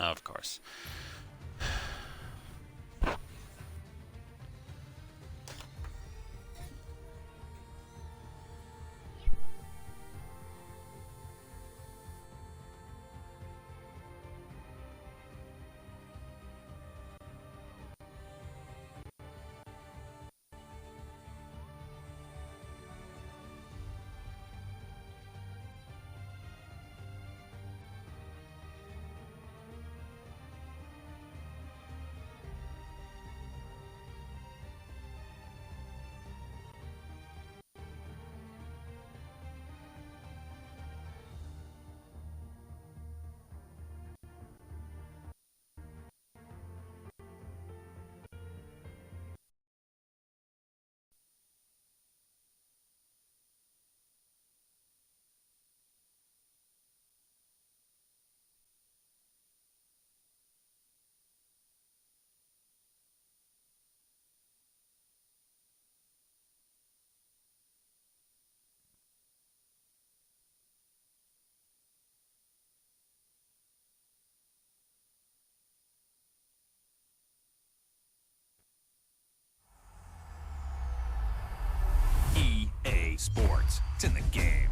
Of course. EA Sports. It's in the game.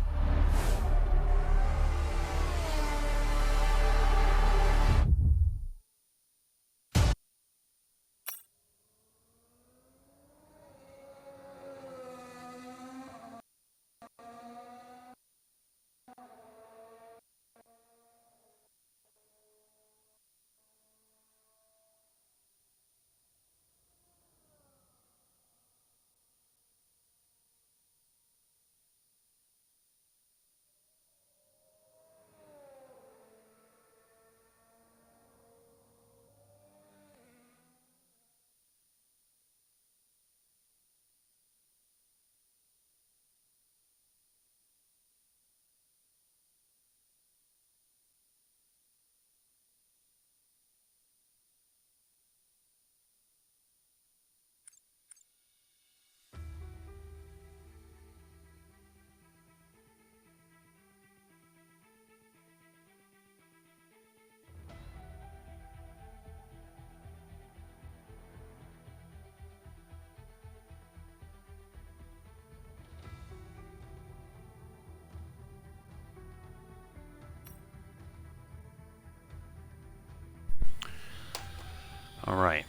All right.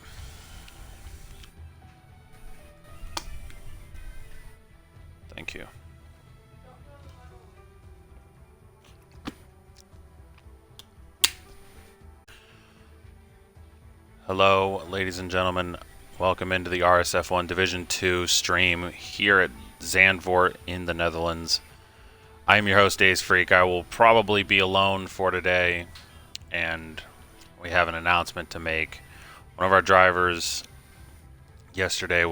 Thank you. Hello, ladies and gentlemen. Welcome into the RSF1 Division 2 stream here at Zandvoort in the Netherlands. I'm your host, Days Freak. I will probably be alone for today, and we have an announcement to make. One of our drivers yesterday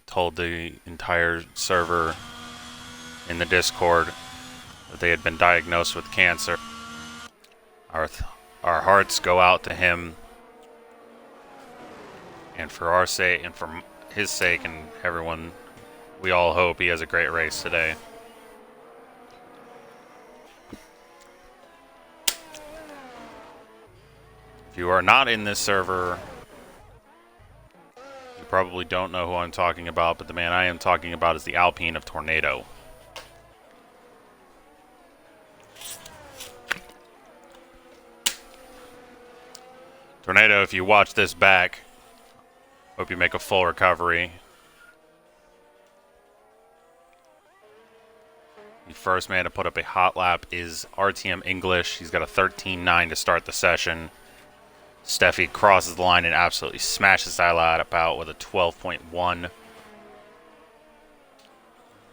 told the entire server in the Discord that they had been diagnosed with cancer. Our hearts go out to him, and for our sake, and for his sake, and everyone, we all hope he has a great race today. If you are not in this server, you probably don't know who I'm talking about, but the man I am talking about is the Alpine of Tornado. Tornado, if you watch this back, hope you make a full recovery. The first man to put up a hot lap is RTM English. He's got a 13.9 to start the session. Steffi crosses the line and absolutely smashes that lap out with a 12.1.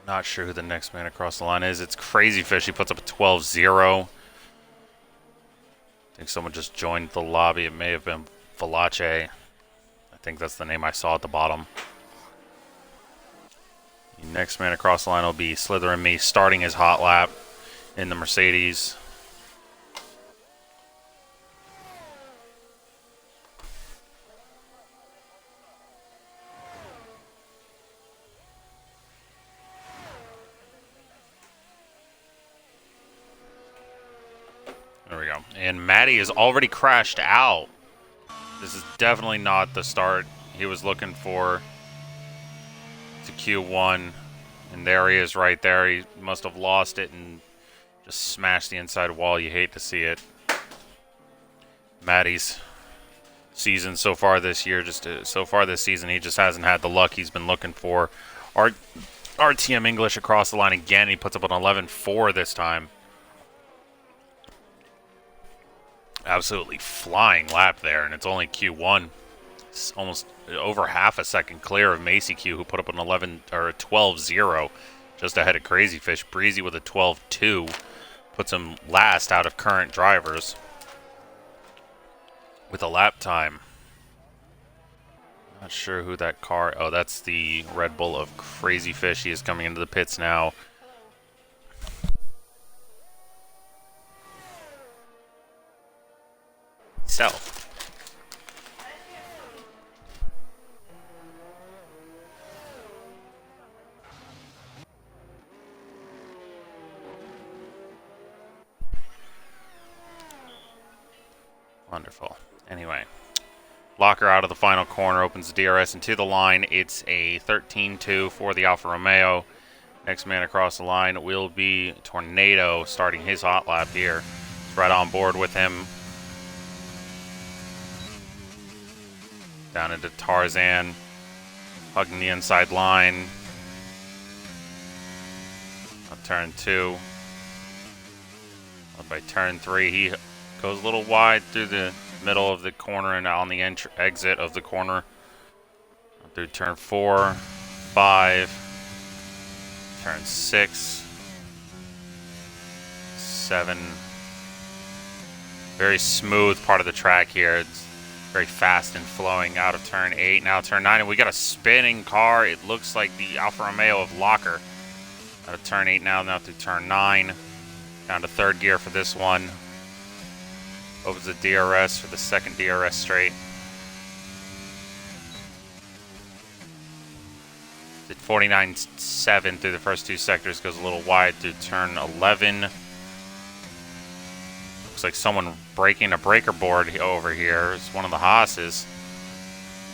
Not sure who the next man across the line is. It's Crazy Fish. He puts up a 12.0. I think someone just joined the lobby. It may have been Valache. I think that's the name I saw at the bottom. The next man across the line will be Slither and Me, starting his hot lap in the Mercedes. There we go. And Matty is already crashed out. This is definitely not the start he was looking for to Q1. And there he is right there. He must have lost it and just smashed the inside wall. You hate to see it. Matty's season so far this year, so far this season, he just hasn't had the luck he's been looking for. RTM English across the line again. He puts up an 11.4 this time. Absolutely flying lap there, and it's only Q1. It's almost over half a second clear of Macy Q, who put up an 11 or a 12.0, just ahead of Crazy Fish. Breezy with a 12.2 puts him last out of current drivers with a lap time. Not sure who that car. Oh, that's the Red Bull of Crazy Fish. He is coming into the pits now. So. Wonderful. Anyway. Locker out of the final corner, opens the DRS into the line. It's a 13.2 for the Alfa Romeo. Next man across the line will be Tornado, starting his hot lap here. It's right on board with him. Down into Tarzan, hugging the inside line. Up turn 2. Up by turn 3, he goes a little wide through the middle of the corner and on the exit of the corner. Through turn 4, 5, turn 6, 7. Very smooth part of the track here. It's very fast and flowing out of turn 8. Now turn 9, and we got a spinning car. It looks like the Alfa Romeo of Locker. Out of turn 8 now through turn 9. Down to third gear for this one. Opens the DRS for the second DRS straight. Did 49.7 through the first 2 sectors. Goes a little wide through turn 11. Looks like someone breaking a breaker board over here. It's one of the Haas's.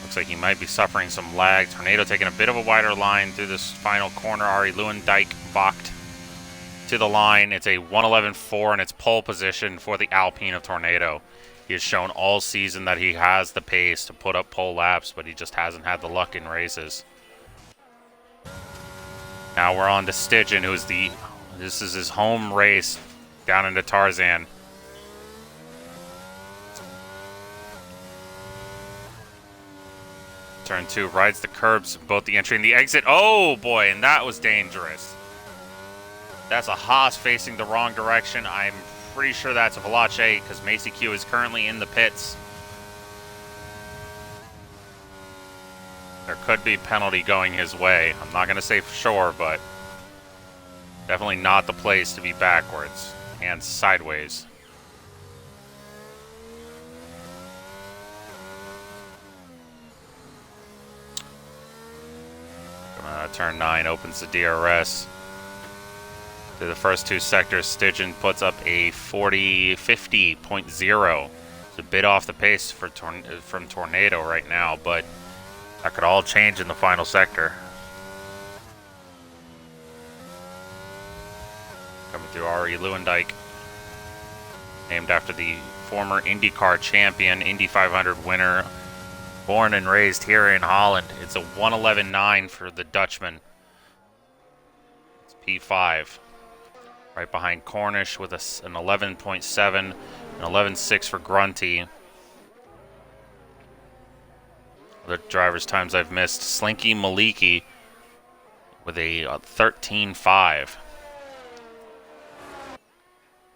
Looks like he might be suffering some lag. Tornado taking a bit of a wider line through this final corner. Ari Lewandijk balked to the line. It's a 1:11.4 and it's pole position for the Alpine of Tornado. He has shown all season that he has the pace to put up pole laps, but he just hasn't had the luck in races. Now we're on to Stygian, this is his home race down into Tarzan. Turn 2, rides the curbs, both the entry and the exit. Oh boy, and that was dangerous. That's a Haas facing the wrong direction. I'm pretty sure that's a Veloce because Macy Q is currently in the pits. There could be penalty going his way. I'm not going to say for sure, but definitely not the place to be backwards and sideways. Turn 9 opens the DRS. Through the first 2 sectors, Stygian puts up a 50.0. It's a bit off the pace from Tornado right now, but that could all change in the final sector. Coming through Ari Lewandijk, named after the former IndyCar champion, Indy 500 winner, born and raised here in Holland. It's a 1:11.9 for the Dutchman. It's P5. Right behind Cornish with an 11.7, an 11.6 for Grunty. Other drivers' times I've missed. Slinky Maliki with a 13.5.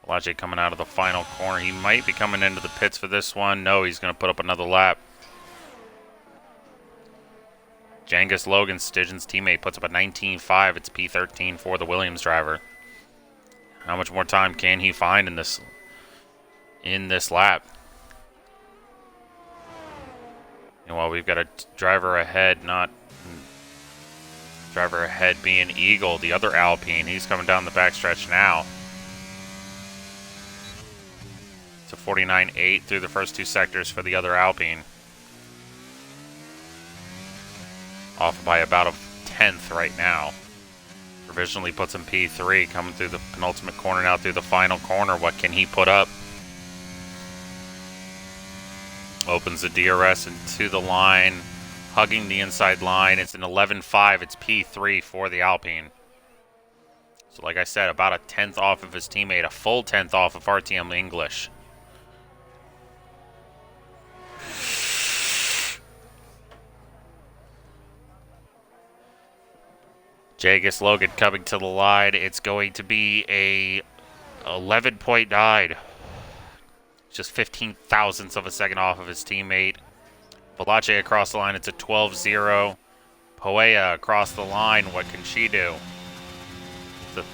Elijah coming out of the final corner. He might be coming into the pits for this one. No, he's going to put up another lap. Jangus Logan, Stygian's teammate, puts up a 19.5. It's P13 for the Williams driver. How much more time can he find in this lap? And while we've got a driver ahead, driver ahead being Eagle, the other Alpine, he's coming down the backstretch now. to 49.8 through the first two sectors for the other Alpine. Off by about a tenth right now. Provisionally puts him P3, coming through the penultimate corner now through the final corner. What can he put up? Opens the DRS into the line, hugging the inside line. It's an 11.5. It's P3 for the Alpine. So like I said, about a tenth off of his teammate, a full tenth off of RTM English. Jagus Logan coming to the line. It's going to be a 11.9. Just 15 thousandths of a second off of his teammate. Valache across the line. It's a 12-0. Poea across the line. What can she do? It's a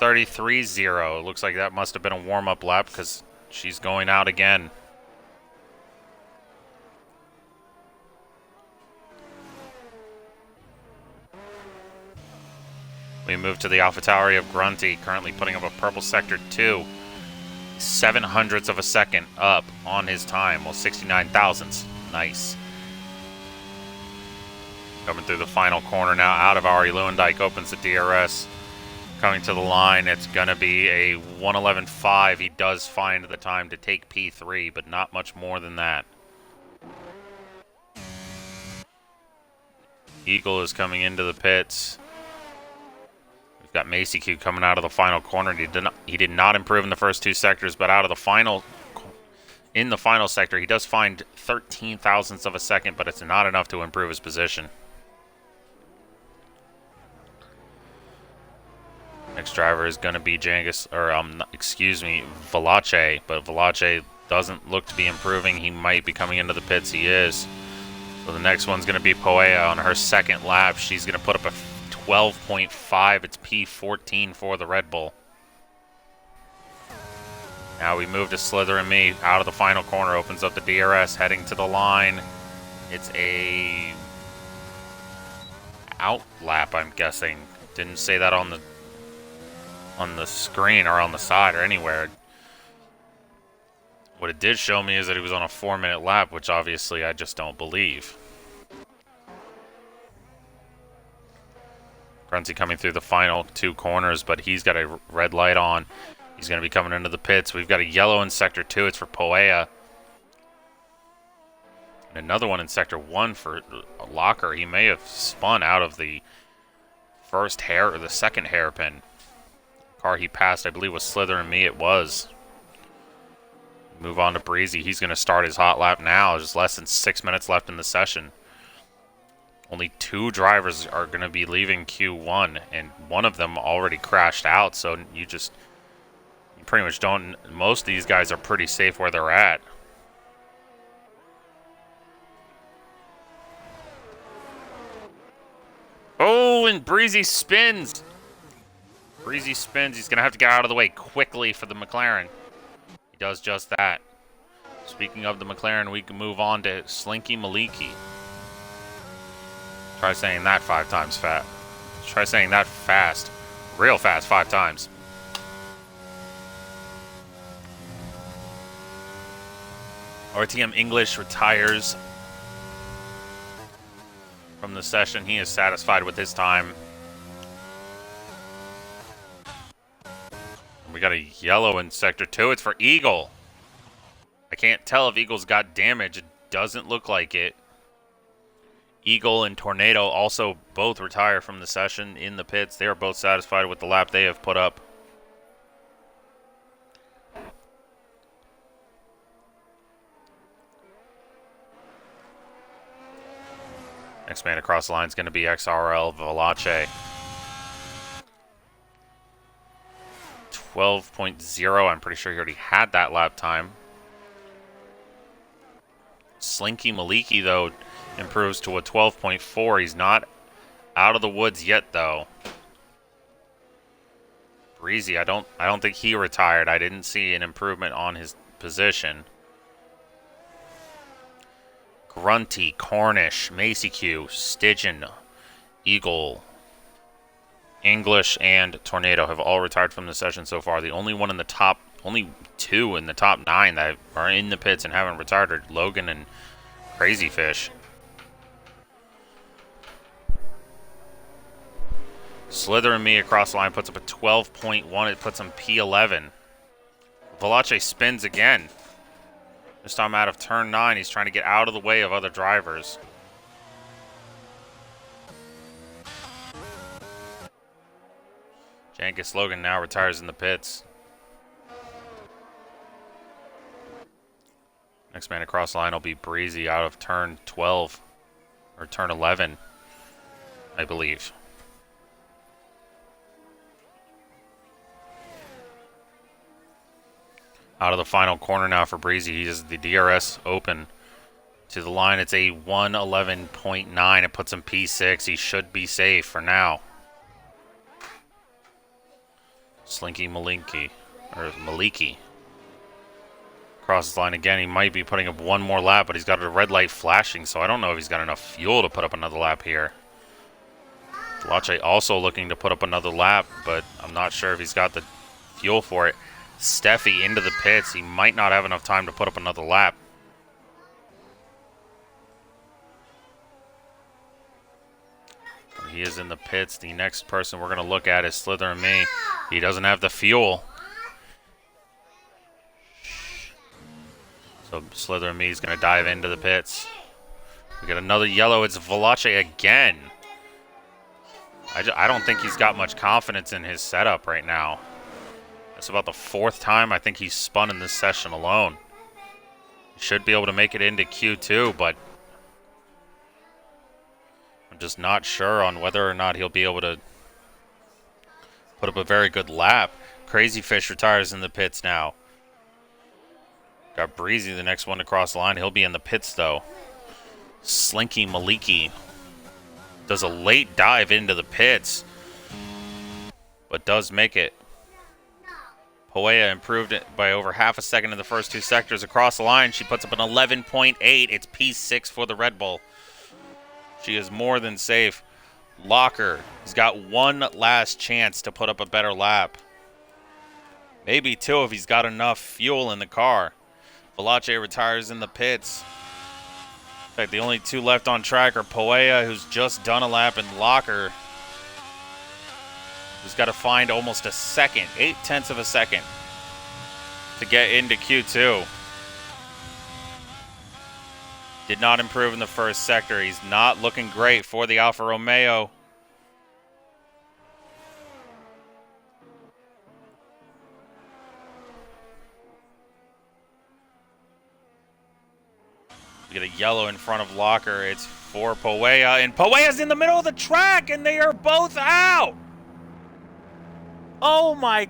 33-0. It looks like that must have been a warm-up lap because she's going out again. We move to the AlphaTauri of Grunty, currently putting up a purple sector 2. 7 hundredths of a second up on his time. Well, 69 thousandths. Nice. Coming through the final corner now out of Ari Lewandijk, opens the DRS. Coming to the line, it's going to be a 1:11.5. He does find the time to take P3, but not much more than that. Eagle is coming into the pits. We've got Macy Q coming out of the final corner. He did not improve in the first two sectors, but out of the final, in the final sector, he does find 13 thousandths of a second, but it's not enough to improve his position. Next driver is going to be Valache, but Valache doesn't look to be improving. He might be coming into the pits. He is. So the next one's going to be Poea on her second lap. She's going to put up a 12.5. It's P14 for the Red Bull. Now we move to Slither and Me out of the final corner. Opens up the DRS, heading to the line. It's a out lap, I'm guessing. Didn't say that on the screen or on the side or anywhere. What it did show me is that he was on a 4-minute lap, which obviously I just don't believe. Grunty coming through the final two corners, but he's got a red light on. He's going to be coming into the pits. We've got a yellow in Sector 2. It's for Poea. And another one in Sector 1 for Locker. He may have spun out of the first hair or the second hairpin. Car he passed, I believe, was Slither and Me. It was. Move on to Breezy. He's going to start his hot lap now. There's less than 6 minutes left in the session. Only 2 drivers are going to be leaving Q1, and one of them already crashed out, so you pretty much don't. Most of these guys are pretty safe where they're at. Oh, and Breezy spins. Breezy spins. He's going to have to get out of the way quickly for the McLaren. He does just that. Speaking of the McLaren, we can move on to Slinky Maliki. Try saying that 5 times fast. Try saying that fast. Real fast 5 times. RTM English retires from the session. He is satisfied with his time. We got a yellow in Sector 2. It's for Eagle. I can't tell if Eagle's got damage. It doesn't look like it. Eagle and Tornado also both retire from the session in the pits. They are both satisfied with the lap they have put up. Next man across the line is going to be XRL Valache. 12.0. I'm pretty sure he already had that lap time. Slinky Maliki, though, improves to a 12.4. He's not out of the woods yet, though. Breezy, I don't think he retired. I didn't see an improvement on his position. Grunty, Cornish, Macy Q, Stygian, Eagle, English, and Tornado have all retired from the session so far. The only only 2 in the top 9 that are in the pits and haven't retired are Logan and Crazy Fish. Slither and Me across the line puts up a 12.1. It puts him P11. Valache spins again. This time out of turn 9. He's trying to get out of the way of other drivers. Jankus Logan now retires in the pits. Next man across the line will be Breezy out of turn 12. Or turn 11, I believe. Out of the final corner now for Breezy. He is the DRS Open. To the line, it's a 111.9. It puts him P6. He should be safe for now. Slinky Maliki. Crosses the line again. He might be putting up one more lap, but he's got a red light flashing, so I don't know if he's got enough fuel to put up another lap here. Valache also looking to put up another lap, but I'm not sure if he's got the fuel for it. Steffi into the pits. He might not have enough time to put up another lap. He is in the pits. The next person we're going to look at is Slither and Me. He doesn't have the fuel. So Slither and Me is going to dive into the pits. We get another yellow. It's Valache again. I don't think he's got much confidence in his setup right now. That's about the 4th time I think he's spun in this session alone. He should be able to make it into Q2, but I'm just not sure on whether or not he'll be able to put up a very good lap. Crazy Fish retires in the pits now. Got Breezy, the next one to cross the line. He'll be in the pits, though. Slinky Maliki does a late dive into the pits, but does make it. Poea improved it by over half a second in the first 2 sectors across the line. She puts up an 11.8. It's P6 for the Red Bull. She is more than safe. Locker has got one last chance to put up a better lap. Maybe 2 if he's got enough fuel in the car. Valache retires in the pits. In fact, the only 2 left on track are Poea, who's just done a lap, and Locker, who's got to find almost a second, 0.8 of a second, to get into Q2. Did not improve in the first sector. He's not looking great for the Alfa Romeo. We get a yellow in front of Locker. It's for Poea, and Poea's in the middle of the track, and they are both out. Oh my,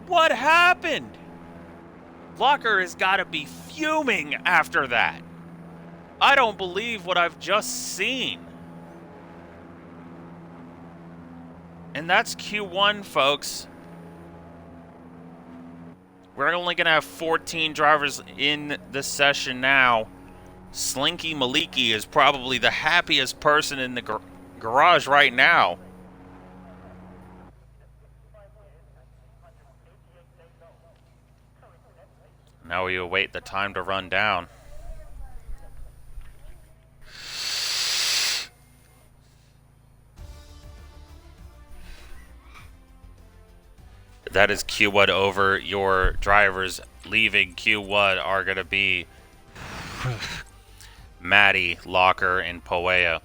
what happened? Locker has got to be fuming after that. I don't believe what I've just seen. And that's Q1, folks. We're only going to have 14 drivers in the session now. Slinky Maliki is probably the happiest person in the garage right now. Now we await the time to run down. That is Q1 over. Your drivers leaving Q1 are going to be Maddie, Locker, and Poea.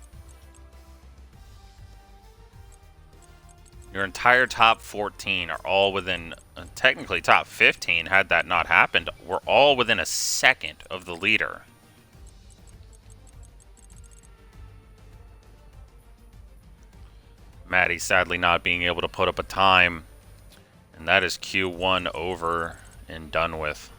Your entire top 14 are all within, technically top 15, had that not happened, we're all within a second of the leader. Maddie sadly not being able to put up a time. And that is Q1 over and done with.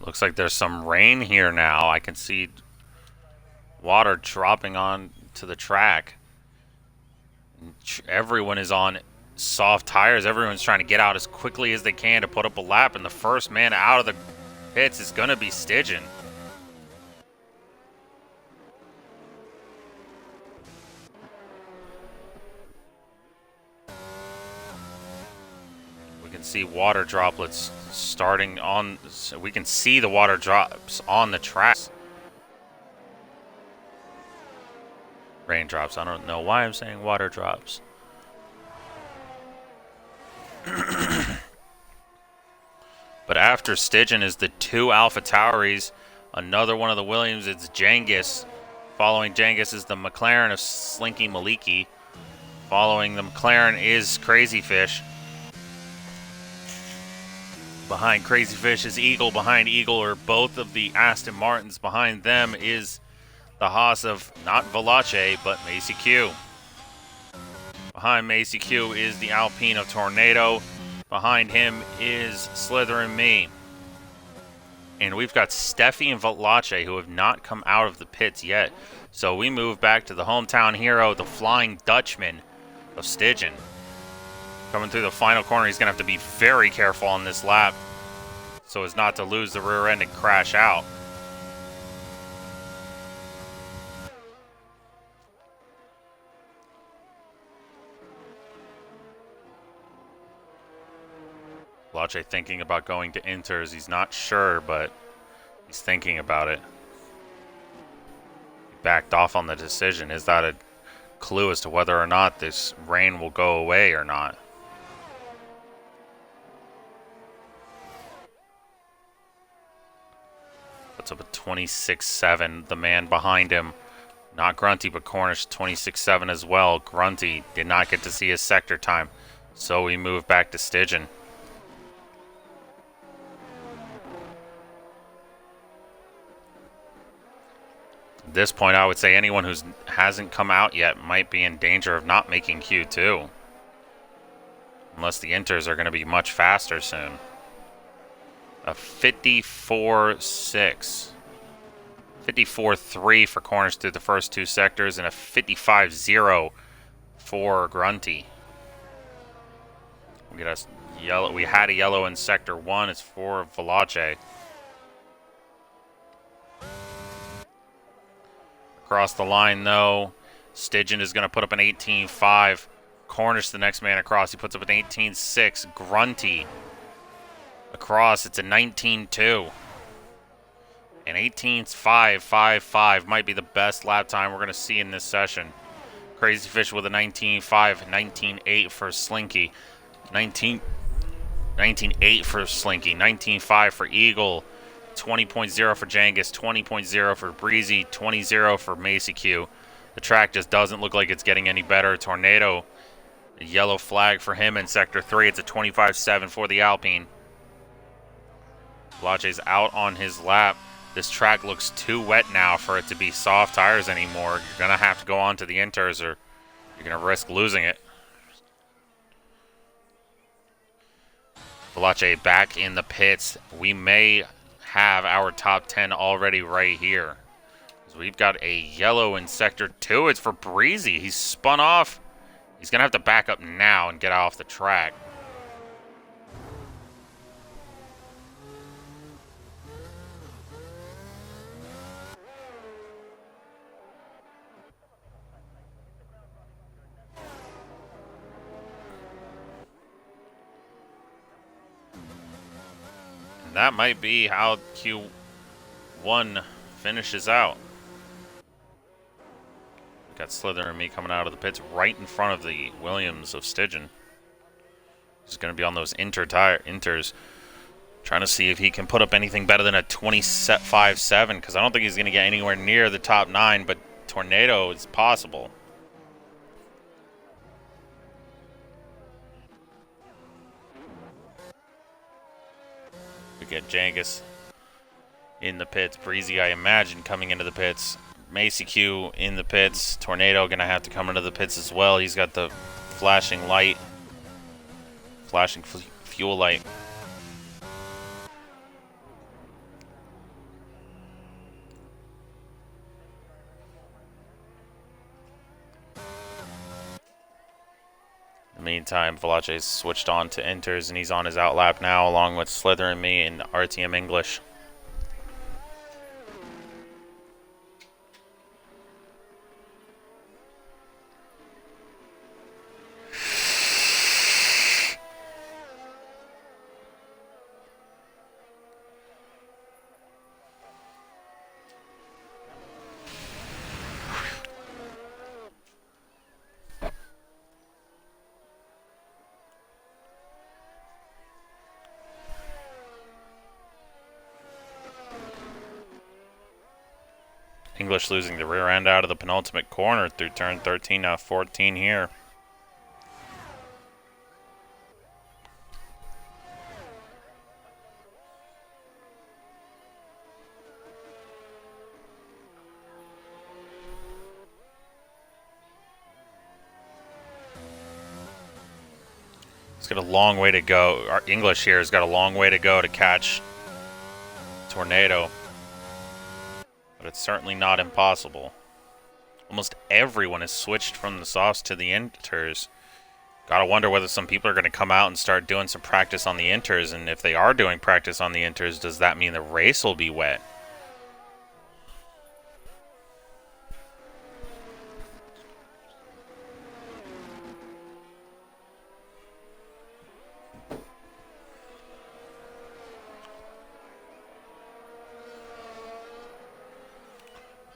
Looks like there's some rain here now. I can see water dropping on to the track. Everyone is on soft tires. Everyone's trying to get out as quickly as they can to put up a lap, and the first man out of the pits is going to be Stidgen. We can see water droplets starting on, we can see the water drops on the track. Raindrops, I don't know why I'm saying water drops. But after Stidgen is the two Alpha Tauris, another one of the Williams, it's Jangis. Following Jangis is the McLaren of Slinky Maliki. Following the McLaren is Crazy Fish. Behind Crazy Fish is Eagle. Behind Eagle are both of the Aston Martins. Behind them is the Haas of not Valache, but Macy Q. Behind Macy Q is the Alpine of Tornado. Behind him is Slither and Me. And we've got Steffi and Valache who have not come out of the pits yet. So we move back to the hometown hero, the Flying Dutchman of Stidgen. Coming through the final corner, he's going to have to be very careful on this lap so as not to lose the rear end and crash out. Valache thinking about going to inters. He's not sure, but he's thinking about it. He backed off on the decision. Is that a clue as to whether or not this rain will go away or not? Puts up a 26.7. The man behind him, not Grunty, but Cornish, 26.7 as well. Grunty did not get to see his sector time, so we move back to Stidgen. At this point, I would say anyone who hasn't come out yet might be in danger of not making Q2. Unless the inters are going to be much faster soon. A 54.6. 54.3 for Cornish through the first two sectors, and a 55.0 for Grunty. We got a yellow. We had a yellow in sector 1. It's for Valache. Across the line, though, Stidgen is going to put up an 18.5. Cornish, the next man across, he puts up an 18.6. Grunty across, it's a 19.2. An 18.555 might be the best lap time we're going to see in this session. Crazy Fish with a 19.5, 19.8 for Slinky, 19.8 for Slinky, 19.5 for Eagle, 20.0 for Jangis, 20.0 for Breezy, 20.0 for Macy Q. The track just doesn't look like it's getting any better. Tornado, a yellow flag for him in Sector 3. It's a 25.7 for the Alpine. Valache's out on his lap. This track looks too wet now for it to be soft tires anymore. You're going to have to go on to the inters or you're going to risk losing it. Valache back in the pits. We may have our top 10 already right here. We've got a yellow in Sector 2. It's for Breezy. He's spun off. He's going to have to back up now and get off the track. And that might be how Q1 finishes out. Got Slither and Me coming out of the pits right in front of the Williams of Stidgen. He's going to be on those inters, trying to see if he can put up anything better than a 25.7, because I don't think he's going to get anywhere near the top 9, but Tornado is possible. We get Jangis in the pits. Breezy, I imagine, coming into the pits. Macy Q in the pits. Tornado going to have to come into the pits as well. He's got the flashing light. Flashing fuel light. meantime, Valache's switched on to inters, and he's on his outlap now, along with Slither and me in RTM English. English losing the rear end out of the penultimate corner through turn 13, now 14 here. He's got a long way to go. Our English here has got a long way to go to catch Tornado. But it's certainly not impossible. Almost everyone has switched from the softs to the inters. Gotta wonder whether some people are going to come out and start doing some practice on the inters. And if they are doing practice on the inters, does that mean the race will be wet?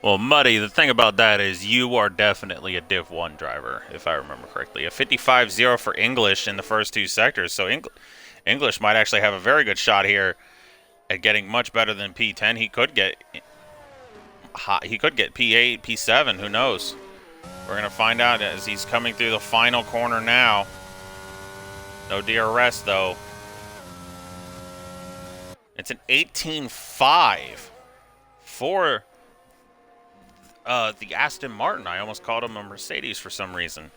Well, Muddy, the thing about that is you are definitely a Div 1 driver, if I remember correctly. A 55-0 for English in the first two sectors, so English might actually have a very good shot here at getting much better than P10. He could get P8, P7, who knows? We're going to find out as he's coming through the final corner now. No DRS, though. It's an 18.5 for the Aston Martin. I almost called him a Mercedes for some reason.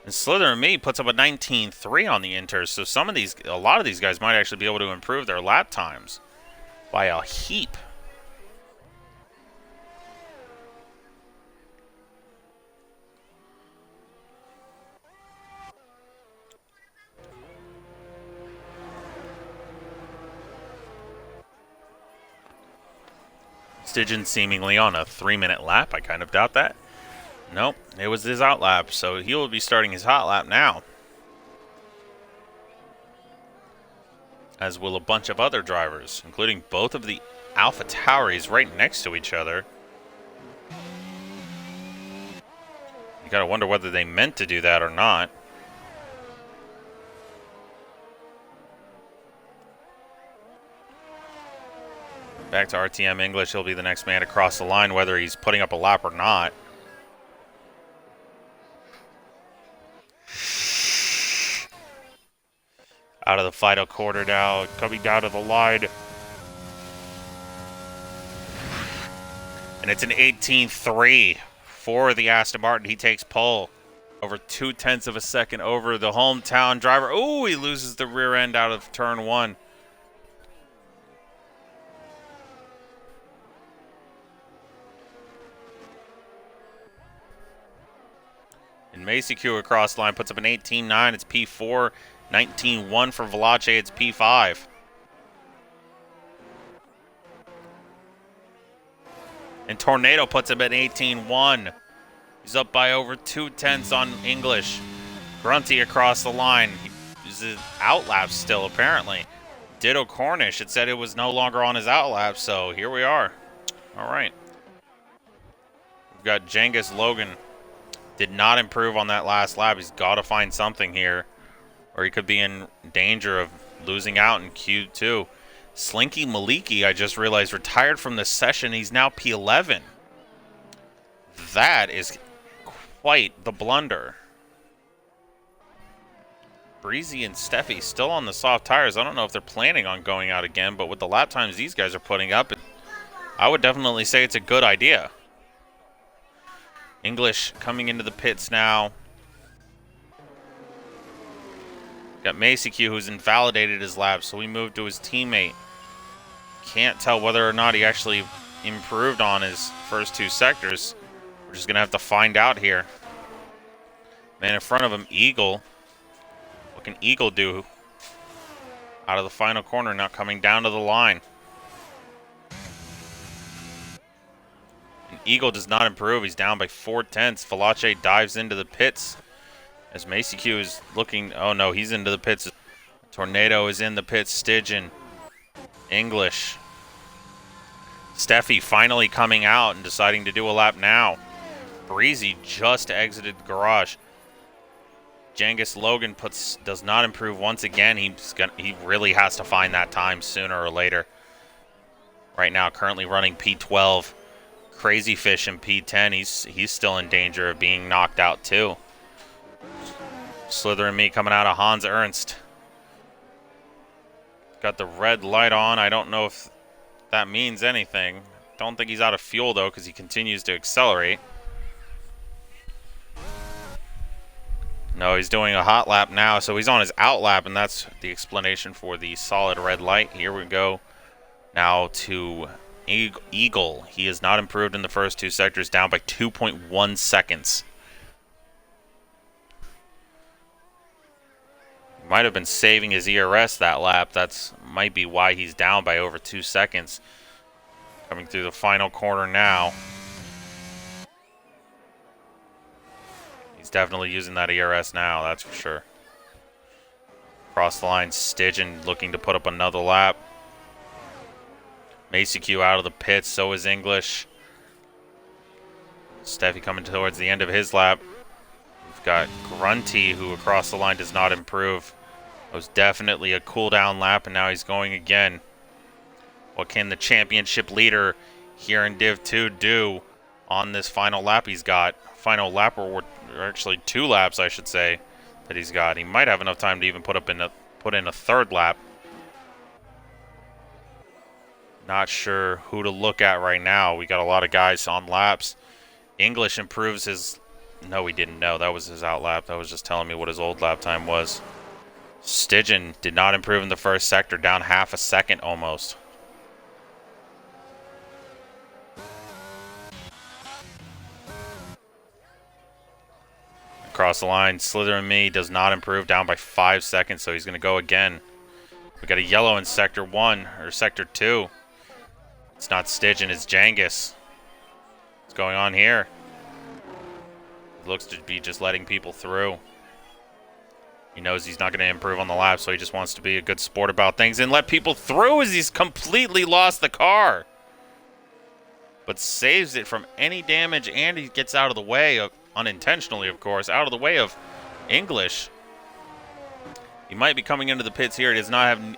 And Slither and me puts up a 19.3 on the inters, so a lot of these guys might actually be able to improve their lap times by a heap. Stygian seemingly on a 3-minute lap. I kind of doubt that. Nope, it was his out lap, so he will be starting his hot lap now. As will a bunch of other drivers, including both of the Alpha Tauris right next to each other. You gotta wonder whether they meant to do that or not. Back to RTM English, he'll be the next man to cross the line, whether he's putting up a lap or not. Out of the final quarter now, coming down to the line. And it's an 18.3 for the Aston Martin. He takes pole over 0.2 of a second over the hometown driver. Oh, he loses the rear end out of turn 1. And Macy-Q across the line puts up an 18.9. It's P4. 19.1 for Valache. It's P5. And Tornado puts him at 18.1. He's up by over 0.2 on English. Grunty across the line. He's outlap still, apparently. Ditto Cornish. It said it was no longer on his outlap, so here we are. All right. We've got Jengus Logan. Did not improve on that last lap. He's got to find something here, or he could be in danger of losing out in Q2. Slinky Maliki, I just realized, retired from the session. He's now P11. That is quite the blunder. Breezy and Steffi still on the soft tires. I don't know if they're planning on going out again, but with the lap times these guys are putting up, I would definitely say it's a good idea. English coming into the pits now. Got Macy-Q, who's invalidated his lap, so we move to his teammate. Can't tell whether or not he actually improved on his first two sectors. We're just going to have to find out here. Man in front of him, Eagle. What can Eagle do? Out of the final corner, now coming down to the line. And Eagle does not improve. He's down by 4/10. Falache dives into the pits. As Macy Q is looking, oh no, he's into the pits. Tornado is in the pits. Stygian, English. Steffi finally coming out and deciding to do a lap now. Breezy just exited the garage. Genghis Logan does not improve once again. He really has to find that time sooner or later. Right now, currently running P12. Crazy Fish in P10. He's still in danger of being knocked out too. Slither and Me coming out of Hans Ernst. Got the red light on. I don't know if that means anything. Don't think he's out of fuel though, because he continues to accelerate. No, he's doing a hot lap now, so he's on his out lap, and that's the explanation for the solid red light. Here we go now to Eagle. He has not improved in the first two sectors, down by 2.1 seconds. Might have been saving his ERS that lap. That's might be why he's down by over 2 seconds. Coming through the final corner now. He's definitely using that ERS now, that's for sure. Across the line, Stygian looking to put up another lap. Macy Q out of the pits, so is English. Steffi coming towards the end of his lap. We've got Grunty, who across the line does not improve. It was definitely a cooldown lap, and now he's going again. What can the championship leader here in Div 2 do on this final lap he's got? Final lap, or actually 2 laps, I should say, that he's got. He might have enough time to even put in a third lap. Not sure who to look at right now. We got a lot of guys on laps. English improves his... No, he didn't know. That was his out lap. That was just telling me what his old lap time was. Stygian did not improve in the first sector, down half a second almost. Across the line, Slither and Me does not improve, down by 5 seconds, so he's going to go again. We got a yellow in sector 1, or sector 2. It's not Stygian, it's Genghis. What's going on here? It looks to be just letting people through. He knows he's not going to improve on the lap, so he just wants to be a good sport about things and let people through as he's completely lost the car. But saves it from any damage, and he gets out of the way, unintentionally of course, out of the way of English. He might be coming into the pits here. He does not have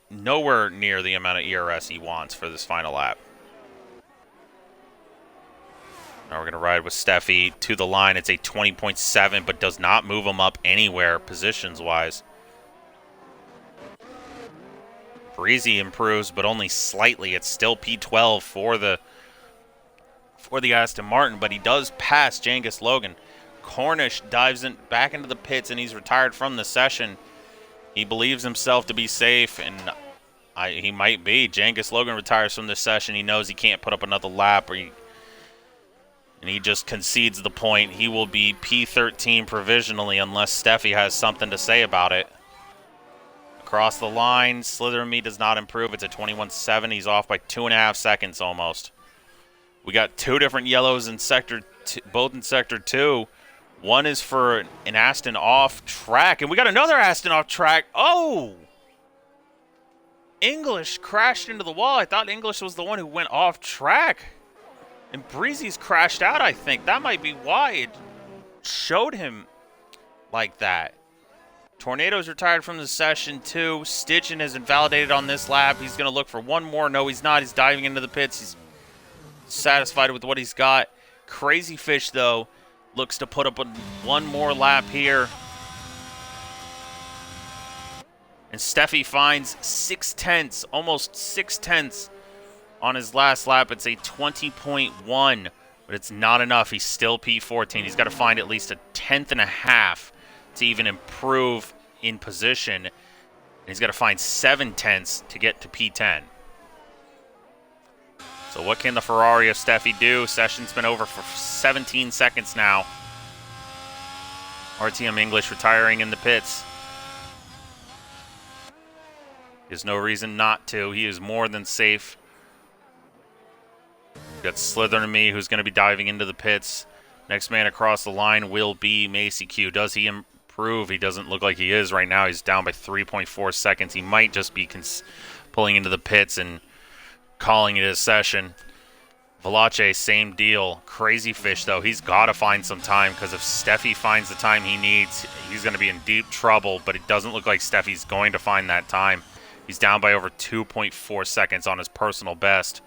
nowhere near the amount of ERS he wants for this final lap. Now we're going to ride with Steffi to the line. It's a 20.7, but does not move him up anywhere positions-wise. Breezy improves, but only slightly. It's still P12 for the Aston Martin, but he does pass Genghis Logan. Cornish dives back into the pits, and he's retired from the session. He believes himself to be safe, and he might be. Genghis Logan retires from the session. He knows he can't put up another lap, and he just concedes the point. He will be P13 provisionally unless Steffi has something to say about it. Across the line, Slither and Me does not improve. It's a 21.7. He's off by 2.5 seconds almost. We got 2 different yellows in sector, both in sector 2. One is for an Aston off track, and we got another Aston off track. Oh! English crashed into the wall. I thought English was the one who went off track. And Breezy's crashed out, I think. That might be why it showed him like that. Tornado's retired from the session, too. Stygian is invalidated on this lap. He's going to look for one more. No, he's not. He's diving into the pits. He's satisfied with what he's got. Crazy Fish, though, looks to put up one more lap here. And Steffi finds 6/10, almost 6/10 on his last lap. It's a 20.1, but it's not enough. He's still P14. He's got to find at least a 1/10.5 to even improve in position. And he's got to find 7/10 to get to P10. So what can the Ferrari of Steffi do? Session's been over for 17 seconds now. RTM English retiring in the pits. There's no reason not to. He is more than safe. We've got Slither and me, who's going to be diving into the pits. Next man across the line will be Macy Q. Does he improve? He doesn't look like he is right now. He's down by 3.4 seconds. He might just be pulling into the pits and calling it a session. Valache, same deal. Crazy Fish, though, he's got to find some time, because if Steffi finds the time he needs, he's going to be in deep trouble, but it doesn't look like Steffi's going to find that time. He's down by over 2.4 seconds on his personal best.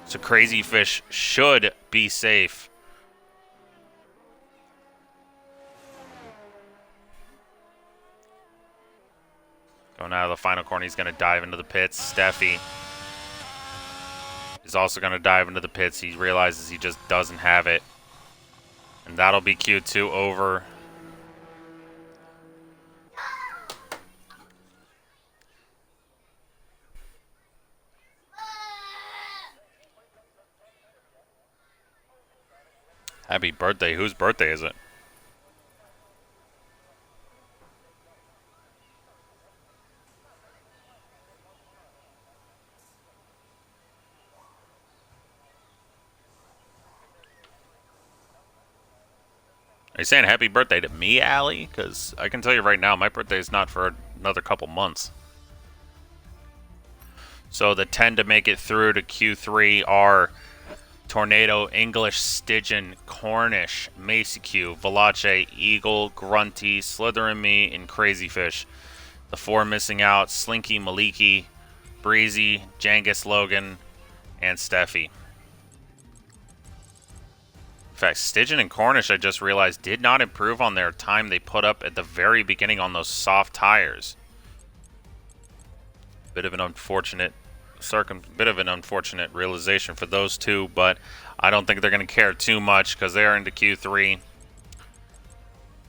So Crazy Fish should be safe. Going out of the final corner, he's going to dive into the pits. Steffi is also going to dive into the pits. He realizes he just doesn't have it. And that'll be Q2 over. Happy birthday. Whose birthday is it? Are you saying happy birthday to me, Allie? Because I can tell you right now, my birthday is not for another couple months. So the 10 to make it through to Q3 are Tornado, English, Stygian, Cornish, Macy Q, Valache, Eagle, Grunty, Slither and me, and Crazy Fish. The 4 missing out, Slinky, Maliki, Breezy, Jangus, Logan, and Steffi. In fact, Stygian and Cornish, I just realized, did not improve on their time they put up at the very beginning on those soft tires. Bit of an unfortunate realization for those two, but I don't think they're going to care too much because they're into Q3.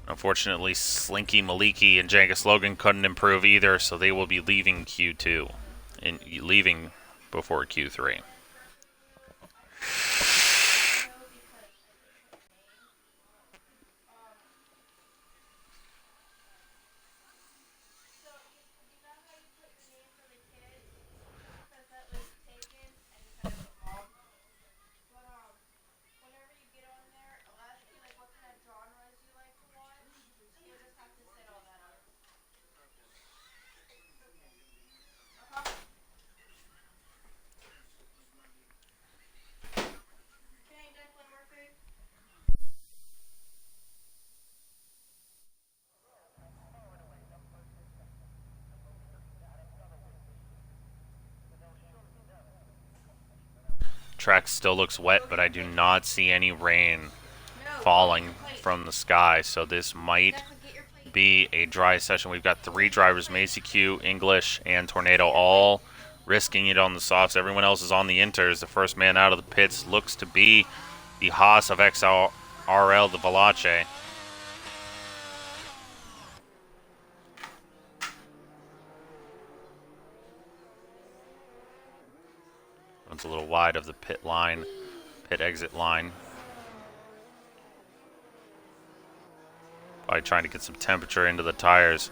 Unfortunately, Slinky, Maliki, and Jangus Logan couldn't improve either, so they will be leaving Q2 and leaving before Q3. Track still looks wet, but I do not see any rain falling from the sky, so this might be a dry session. We've got 3 drivers, Macy Q, English, and Tornado, all risking it on the softs. Everyone else is on the inters. The first man out of the pits looks to be the Haas of XRL, the Valache. It's a little wide of the pit exit line. Probably trying to get some temperature into the tires.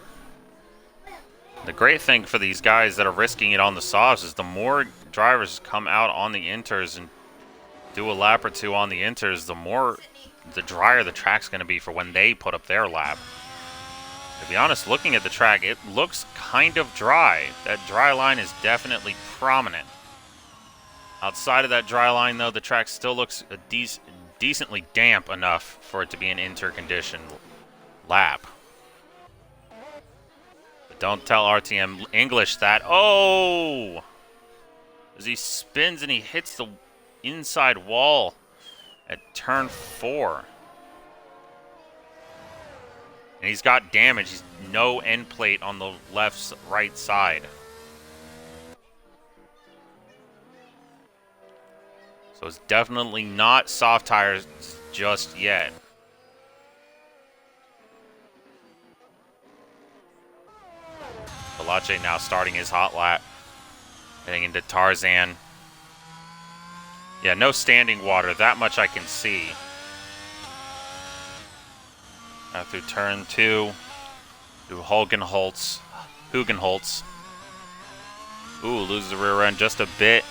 The great thing for these guys that are risking it on the softs is the more drivers come out on the inters and do a lap or 2 on the inters, the drier the track's going to be for when they put up their lap. To be honest, looking at the track, it looks kind of dry. That dry line is definitely prominent. Outside of that dry line, though, the track still looks decently damp enough for it to be an interconditioned lap. But don't tell RTM English that. Oh! As he spins and he hits the inside wall at turn 4. And he's got damage. He's no end plate on the right side. So it's definitely not soft tires just yet. Valache now starting his hot lap. Heading into Tarzan. Yeah, no standing water. That much I can see. Now through turn 2, through Hugenholtz. Ooh, loses the rear end just a bit.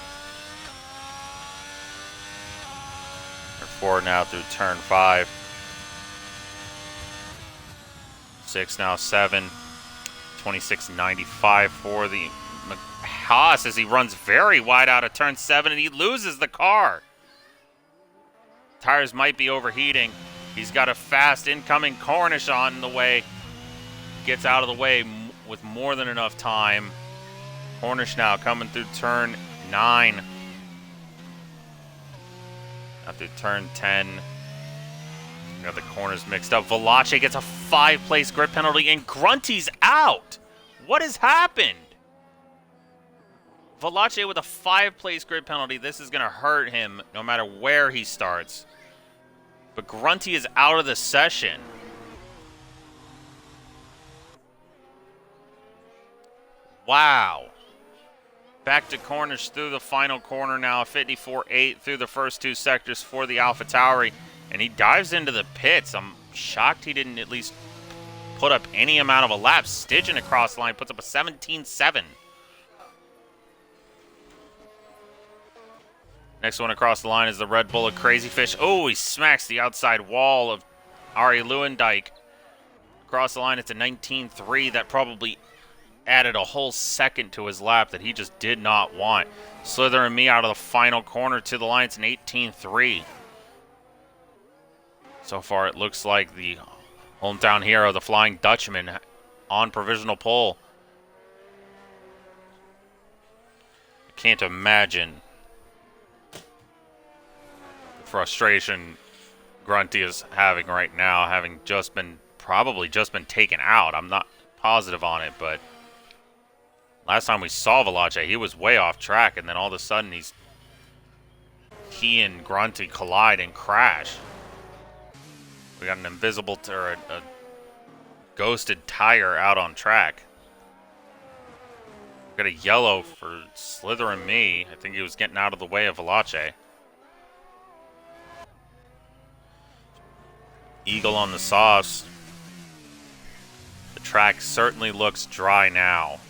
Turn 4 now through turn 5. 6 now 7. 26.95 for the Haas as he runs very wide out of turn 7 and he loses the car. Tires might be overheating. He's got a fast incoming Cornish on the way. Gets out of the way with more than enough time. Cornish now coming through turn 9. Out through turn 10. Got the corners mixed up. Valache gets a 5-place grid penalty and Grunty's out. What has happened? Valache with a 5-place grid penalty. This is going to hurt him no matter where he starts. But Grunty is out of the session. Wow. Back to Cornish through the final corner now. 54.8 through the first 2 sectors for the AlphaTauri. And he dives into the pits. I'm shocked he didn't at least put up any amount of a lap. Stidgen across the line puts up a 17.7. Next one across the line is the Red Bull of Crazy Fish. Oh, he smacks the outside wall of Ari Lewandijk. Across the line, it's a 19.3. That probably added a whole second to his lap that he just did not want. Slither and me out of the final corner to the line. It's an 18.3. So far, it looks like the hometown hero, the Flying Dutchman, on provisional pole. I can't imagine the frustration Grunty is having right now, having probably just been taken out. I'm not positive on it, but last time we saw Valache, he was way off track, and then all of a sudden he and Grunty collide and crash. We got an invisible or a ghosted tire out on track. Got a yellow for Slither and me. I think he was getting out of the way of Valache. Eagle on the softs. The track certainly looks dry now.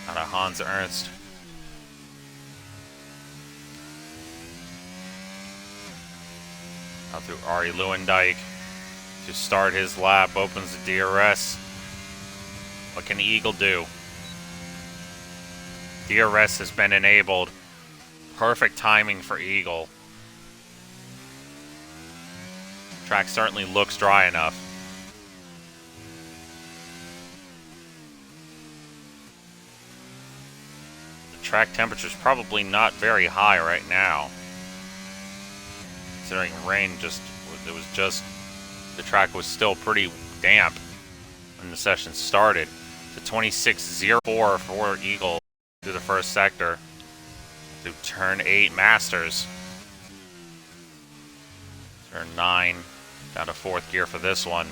Out of Hans Ernst. Out through Ari Lewandijk to start his lap. Opens the DRS. What can the Eagle do? DRS has been enabled. Perfect timing for Eagle. Track certainly looks dry enough. The track temperature is probably not very high right now. Considering rain the track was still pretty damp when the session started. To 26.04 for Eagle through the first sector. Through turn 8 Masters. Turn 9 down to 4th gear for this one.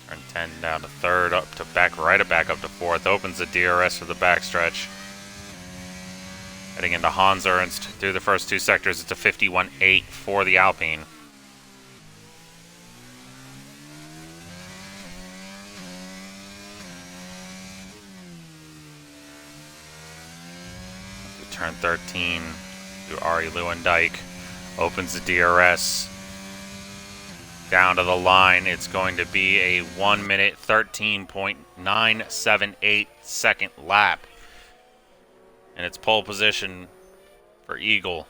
Turn 10 down to 3rd, up to back up to 4th. Opens the DRS for the backstretch. Heading into Hans Ernst through the first 2 sectors. It's a 51.8 for the Alpine. Turn 13 through Ari Lewandijk. Opens the DRS. Down to the line. It's going to be a 1 minute 13.978 second lap. And it's pole position for Eagle.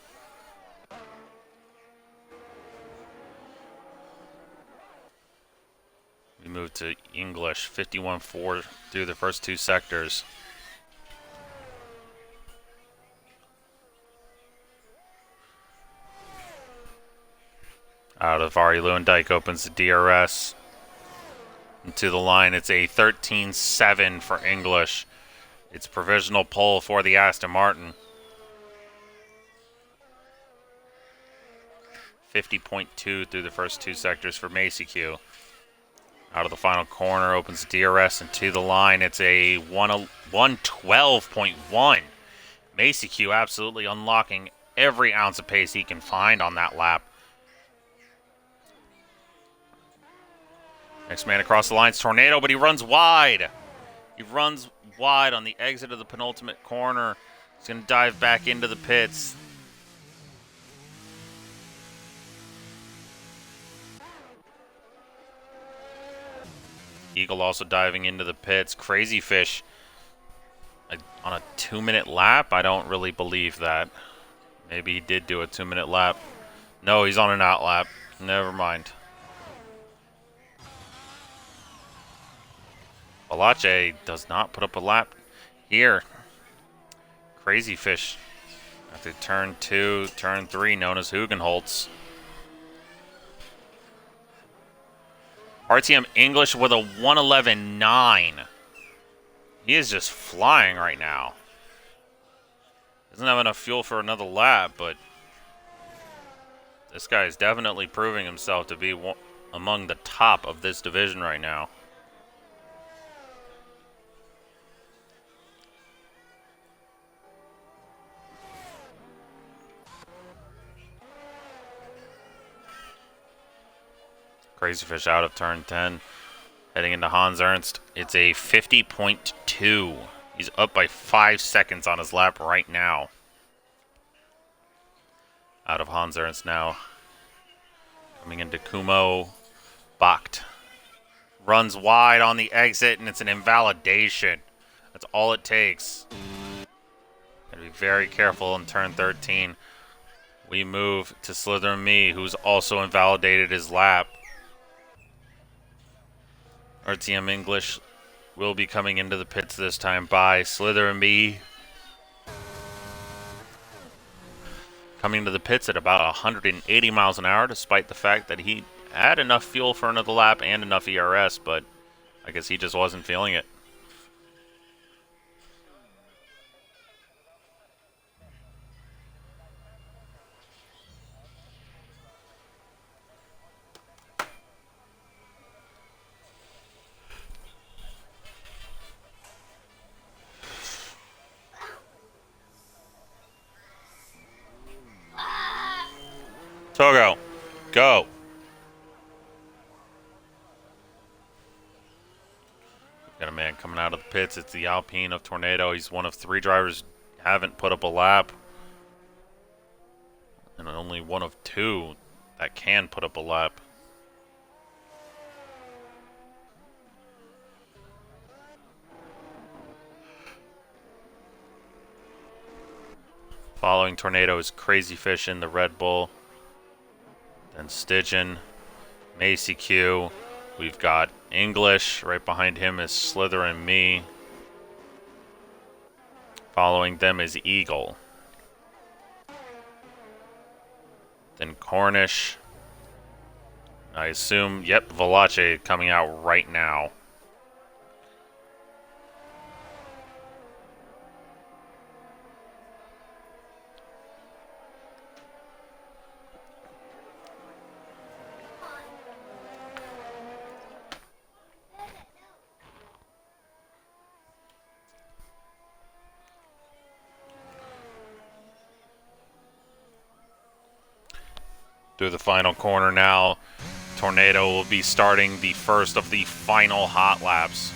We move to English. 51.4 through the first 2 sectors. Out of Ari Lewandijk opens the DRS. And to the line, it's a 13.7 for English. It's provisional pole for the Aston Martin. 50.2 through the first 2 sectors for Macy Q. Out of the final corner, opens the DRS, and to the line, it's a 112.1. Macy Q absolutely unlocking every ounce of pace he can find on that lap. Next man across the line's Tornado, but he runs wide. He runs wide on the exit of the penultimate corner. He's going to dive back into the pits. Eagle also diving into the pits. Crazy Fish on a 2-minute lap? I don't really believe that. Maybe he did do a 2-minute lap. No, he's on an out lap. Never mind. Valache does not put up a lap here. Crazy Fish after turn 2, turn 3, known as Hugenholtz. RTM English with a 1:11.9. He is just flying right now. Doesn't have enough fuel for another lap, but this guy is definitely proving himself to be among the top of this division right now. Crazy Fish out of turn 10. Heading into Hans Ernst. It's a 50.2. He's up by 5 seconds on his lap right now. Out of Hans Ernst now. Coming into Kumo. Bacht. Runs wide on the exit, and it's an invalidation. That's all it takes. Gotta be very careful in turn 13. We move to Slither and Me, who's also invalidated his lap. RTM English will be coming into the pits this time by Slither and Me. Coming to the pits at about 180 miles an hour, despite the fact that he had enough fuel for another lap and enough ERS, but I guess he just wasn't feeling it. Togo, go. Got a man coming out of the pits. It's the Alpine of Tornado. He's one of 3 drivers who haven't put up a lap. And only one of 2 that can put up a lap. Following Tornado is Crazy Fish in the Red Bull. Then Stygian, Macy Q. We've got English. Right behind him is Slither and Me. Following them is Eagle. Then Cornish. I assume, yep, Valache coming out right now. Through the final corner now, Tornado will be starting the first of the final hot laps.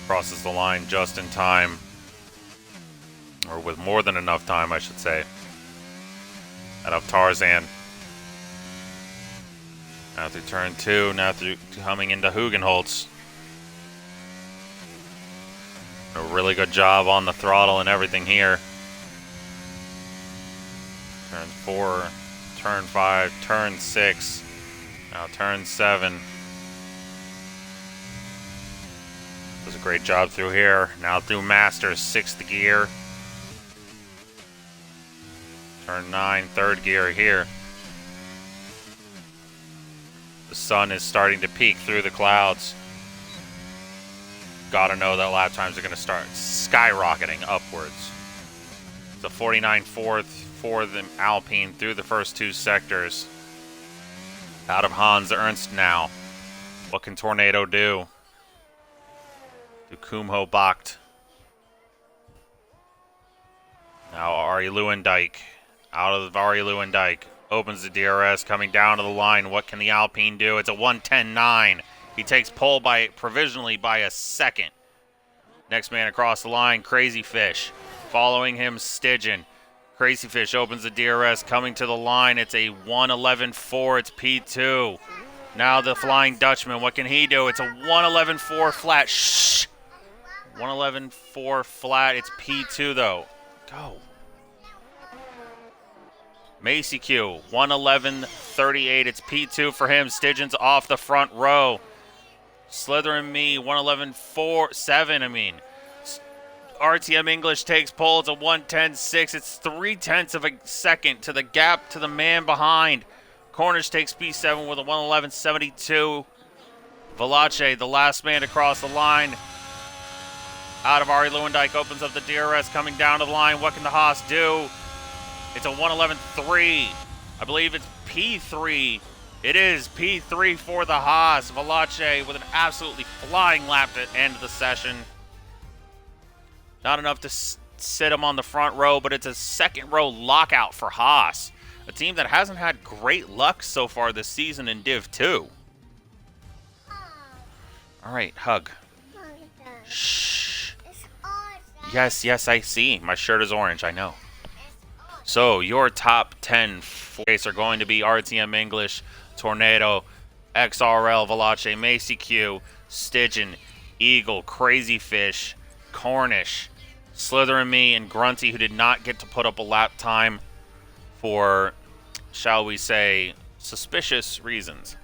Crosses the line just in time. Or with more than enough time, I should say. Out of Tarzan. Now through turn 2, now through coming into Hugenholtz. A really good job on the throttle and everything here. Turn 4. Turn 5, turn 6, now turn 7. Does a great job through here. Now through Masters, 6th gear. Turn 9, 3rd gear here. The sun is starting to peek through the clouds. Gotta know that lap times are gonna start skyrocketing upwards. It's a 49.4 for the Alpine through the first 2 sectors. Out of Hans Ernst now. What can Tornado do? To Kumho Bacht. Now Ari Lewandijk. Out of Ari Lewandijk. Opens the DRS, coming down to the line. What can the Alpine do? It's a 1:10.9. He takes pole provisionally by a second. Next man across the line, Crazy Fish. Following him, Stygian. Crazy Fish opens the DRS, coming to the line. It's a 1:11.4. It's P2. Now the Flying Dutchman. What can he do? It's a 1:11.4 flat. Shh. 1:11.4 flat. It's P2 though. Go. Macy Q. 1:11.38. It's P2 for him. Stygian's off the front row. Slithering Me. 1:11.47. RTM English takes pole. It's a 1:10.6. It's 0.3 of a second to the gap to the man behind. Cornish takes P7 with a 1:11.72. Valache, the last man to cross the line. Out of Ari Lewandijk, opens up the DRS, coming down to the line. What can the Haas do? It's a 1:11.3. I believe it's P3. It is P3 for the Haas. Valache with an absolutely flying lap to end the session. Not enough to sit him on the front row, but it's a second row lockout for Haas, a team that hasn't had great luck so far this season in Div 2. All right, hug. Shh. Yes, I see. My shirt is orange, I know. So your top 10 race are going to be RTM English, Tornado, XRL, Valache, Macy Q, Stygian, Eagle, Crazy Fish, Cornish, Slithering Me, and Grunty, who did not get to put up a lap time for, shall we say, suspicious reasons.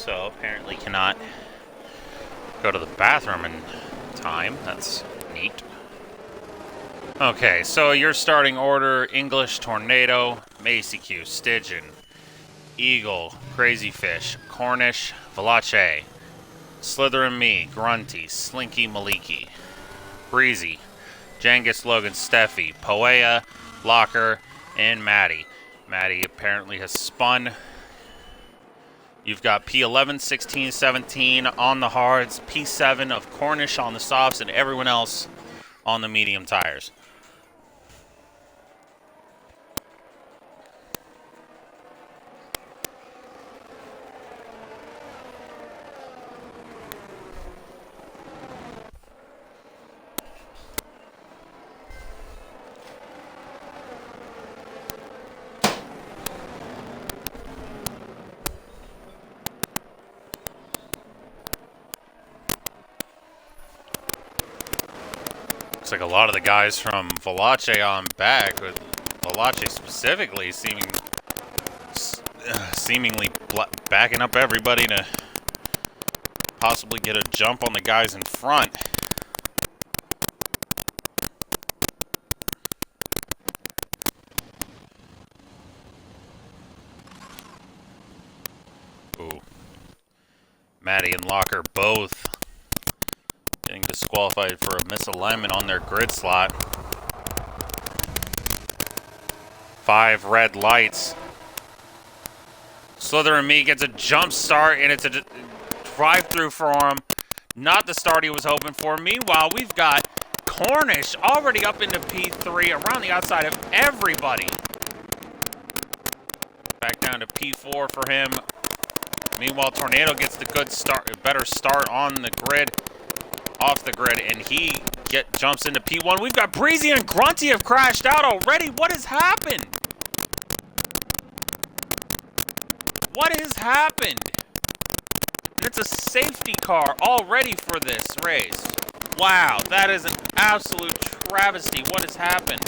so apparently cannot go to the bathroom in time. That's neat. Okay, so your starting order: English, Tornado, Macy Q, Stygian, Eagle, Crazy Fish, Cornish, Valache, Slytherin Me, Grunty, Slinky Maliki, Breezy, Jangus, Logan, Steffi, Poea, Locker, and Maddie. Maddie apparently has spun. You've got P11, 16, 17 on the hards, P7 of Cornish on the softs, and everyone else on the medium tires. Looks like a lot of the guys from Valache on back, with Valache specifically seemingly backing up everybody to possibly get a jump on the guys in front. Ooh. Maddie and Locker both getting disqualified for a misalignment on their grid slot. 5 red lights. Slytherin Me gets a jump start, and it's a drive-through for him. Not the start he was hoping for. Meanwhile, we've got Cornish already up into P3, around the outside of everybody. Back down to P4 for him. Meanwhile, Tornado gets the better start on the grid, off the grid, and he jumps into P1. We've got Breezy and Grunty have crashed out already. What has happened? What has happened? It's a safety car already for this race. Wow, that is an absolute travesty. What has happened?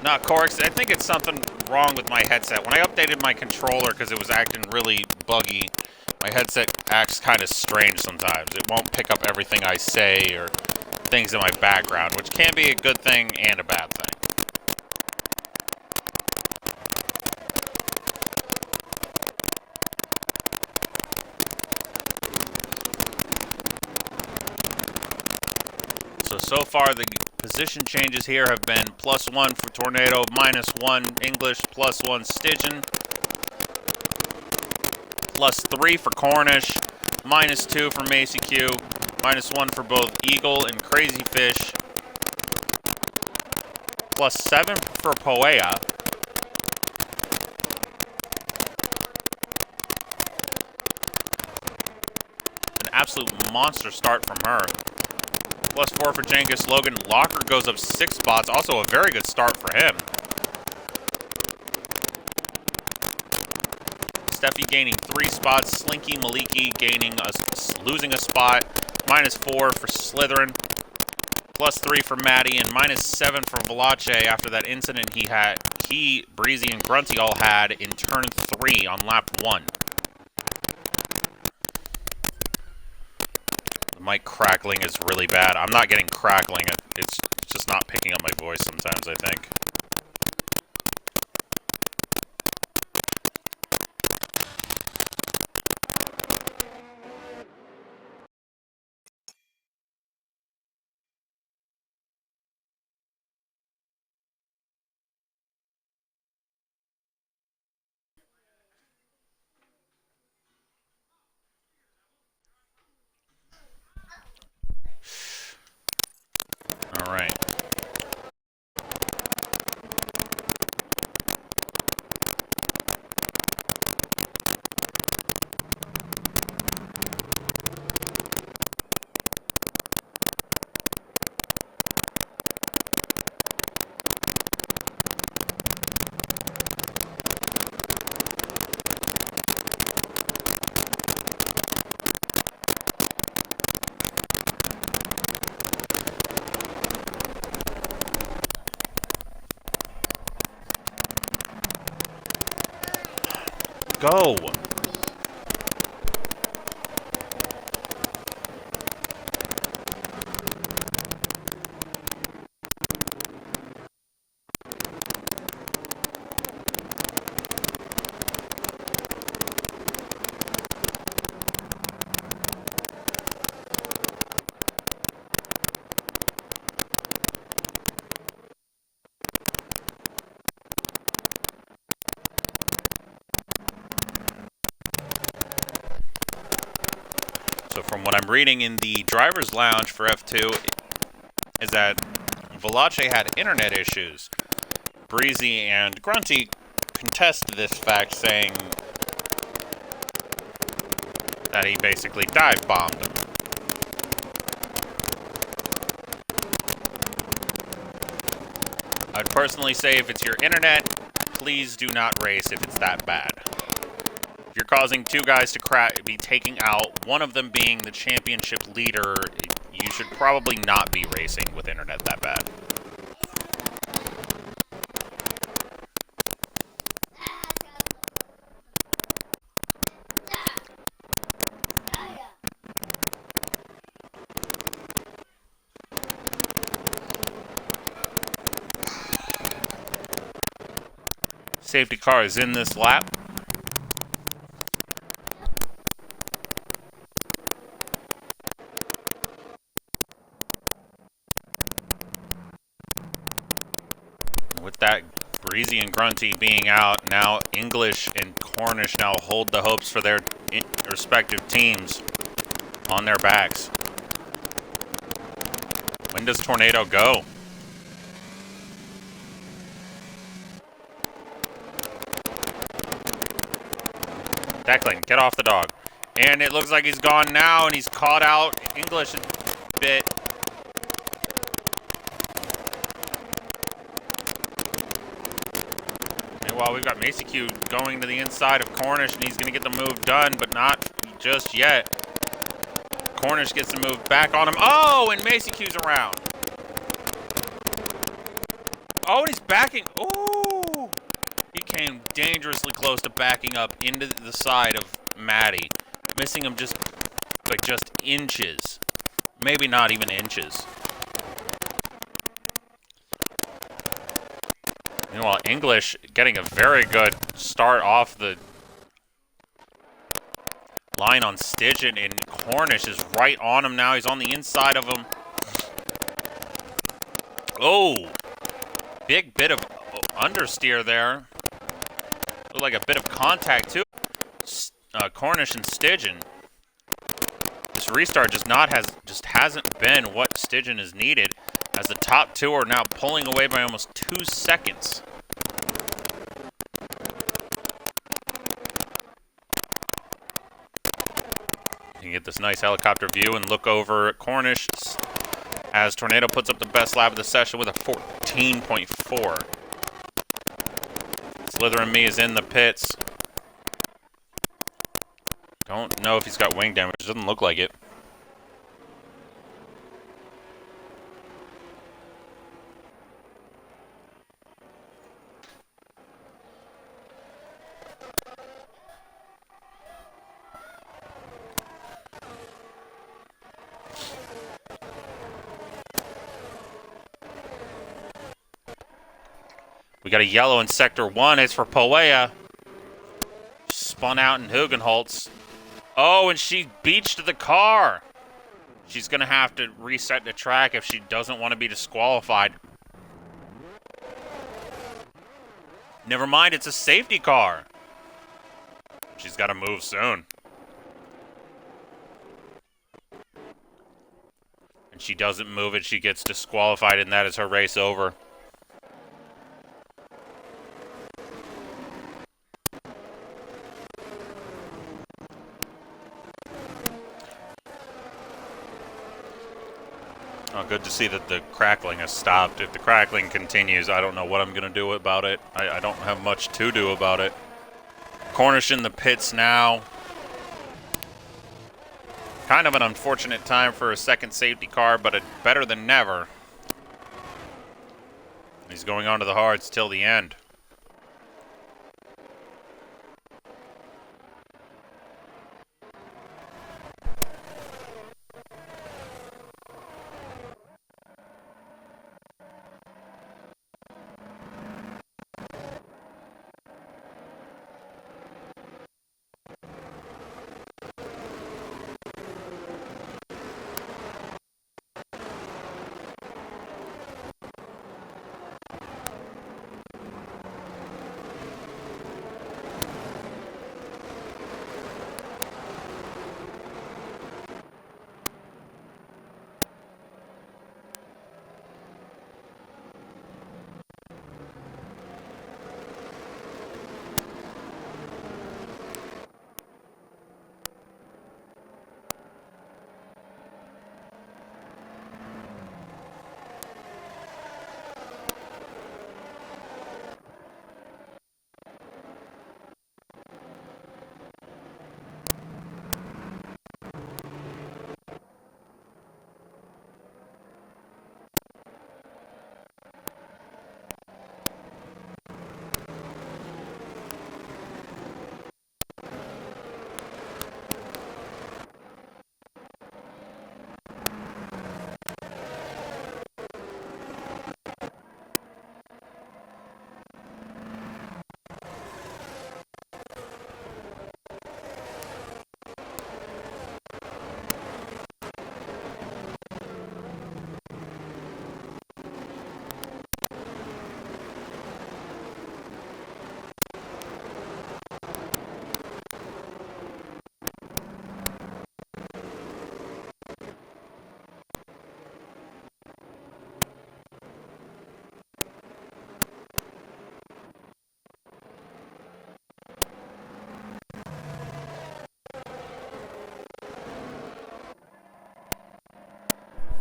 Not Corks. I think it's something wrong with my headset. When I updated my controller because it was acting really buggy, my headset acts kind of strange sometimes. It won't pick up everything I say or things in my background, which can be a good thing and a bad thing. So far, the position changes here have been +1 for Tornado, -1 English, +1 Stygian, +3 for Cornish, -2 for Macy Q, -1 for both Eagle and Crazy Fish, +7 for Poea, an absolute monster start from her. +4 for Jangus. Logan Locker goes up 6 spots. Also a very good start for him. Steffi gaining 3 spots. Slinky Maliki losing a spot. -4 for Slytherin. +3 for Maddie, and -7 for Valache after that incident he, Breezy, and Grunty all had in turn 3 on lap 1. Mic crackling is really bad. I'm not getting crackling. It's just not picking up my voice sometimes, I think. All right. Go! So from what I'm reading in the driver's lounge for F2 is that Valache had internet issues. Breezy and Grunty contest this fact, saying that he basically dive bombed them. I'd personally say if it's your internet, please do not race if it's that bad. If you're causing two guys to be taking out, one of them being the championship leader, you should probably not be racing with internet that bad. Safety car is in this lap. With that, Breezy and Grunty being out, now English and Cornish now hold the hopes for their respective teams on their backs. When does Tornado go? Declan, get off the dog. And it looks like he's gone now, and he's caught out English a bit. Meanwhile, we've got Macy Q going to the inside of Cornish, and he's going to get the move done, but not just yet. Cornish gets the move back on him. Oh, and Macy Q's around. Oh, and he's backing. Ooh. He came dangerously close to backing up into the side of Maddie, missing him just inches, maybe not even inches. Meanwhile, English getting a very good start off the line on Stygian, and Cornish is right on him now. He's on the inside of him. Oh, big bit of understeer there. Looked like a bit of contact too. Cornish and Stygian. This restart just hasn't been what Stygian has needed, as the top two are now pulling away by almost 2 seconds. You can get this nice helicopter view and look over at Cornish as Tornado puts up the best lap of the session with a 14.4. Slither and Me is in the pits. Don't know if he's got wing damage. Doesn't look like it. We got a yellow in Sector 1. It's for Poea. Spun out in Hugenholtz. Oh, and she beached the car. She's going to have to reset the track if she doesn't want to be disqualified. Never mind, it's a safety car. She's got to move soon. And she doesn't move it. She gets disqualified, and that is her race over. Oh, good to see that the crackling has stopped. If the crackling continues, I don't know what I'm going to do about it. I don't have much to do about it. Cornish in the pits now. Kind of an unfortunate time for a second safety car, but better than never. He's going on to the hards till the end.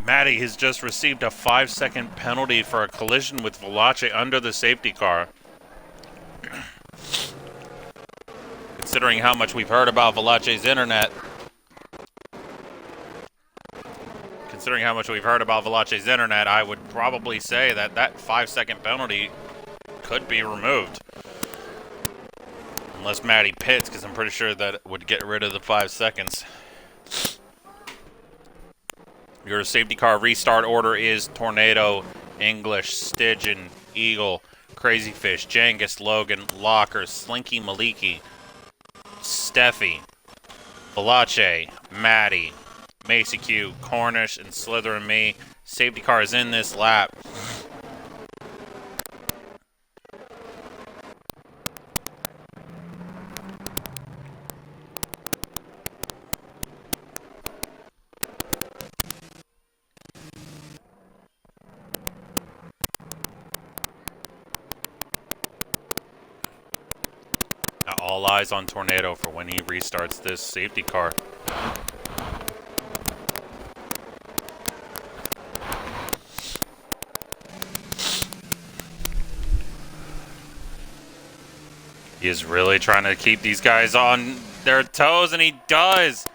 Maddie has just received a 5-second penalty for a collision with Valache under the safety car. Considering how much we've heard about Valache's internet. I would probably say that that 5-second penalty could be removed. Unless Maddie pits, because I'm pretty sure that it would get rid of the 5 seconds. Your safety car restart order is Tornado, English, Stygian, Eagle, Crazy Fish, Jangus, Logan, Locker, Slinky, Maliki, Steffi, Valache, Maddie, Macy Q, Cornish, and Slither and me. Safety car is in this lap. Now all eyes on Tornado for when he restarts this safety car. He is really trying to keep these guys on their toes, and he does.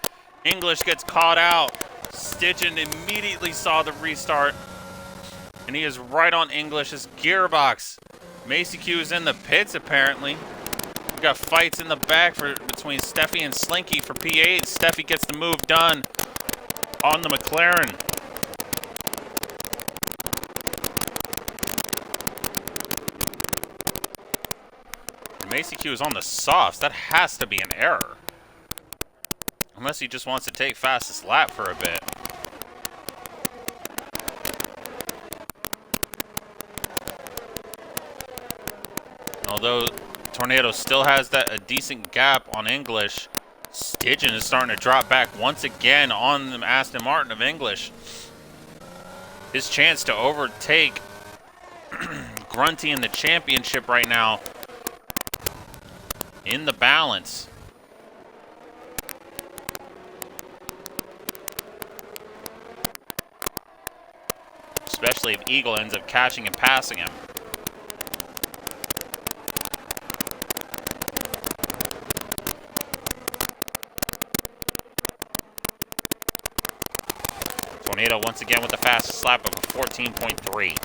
English gets caught out. Stygian immediately saw the restart, and he is right on English's gearbox. Macy Q is in the pits, apparently. We got fights in the back between Steffi and Slinky for P8. Steffi gets the move done on the McLaren. Macy Q is on the softs. That has to be an error. Unless he just wants to take fastest lap for a bit. Although Tornado still has a decent gap on English, Stygian is starting to drop back once again on the Aston Martin of English. His chance to overtake Grunty in the championship right now in the balance. Especially if Eagle ends up catching and passing him. Tornado once again with the fastest lap of a 14.3.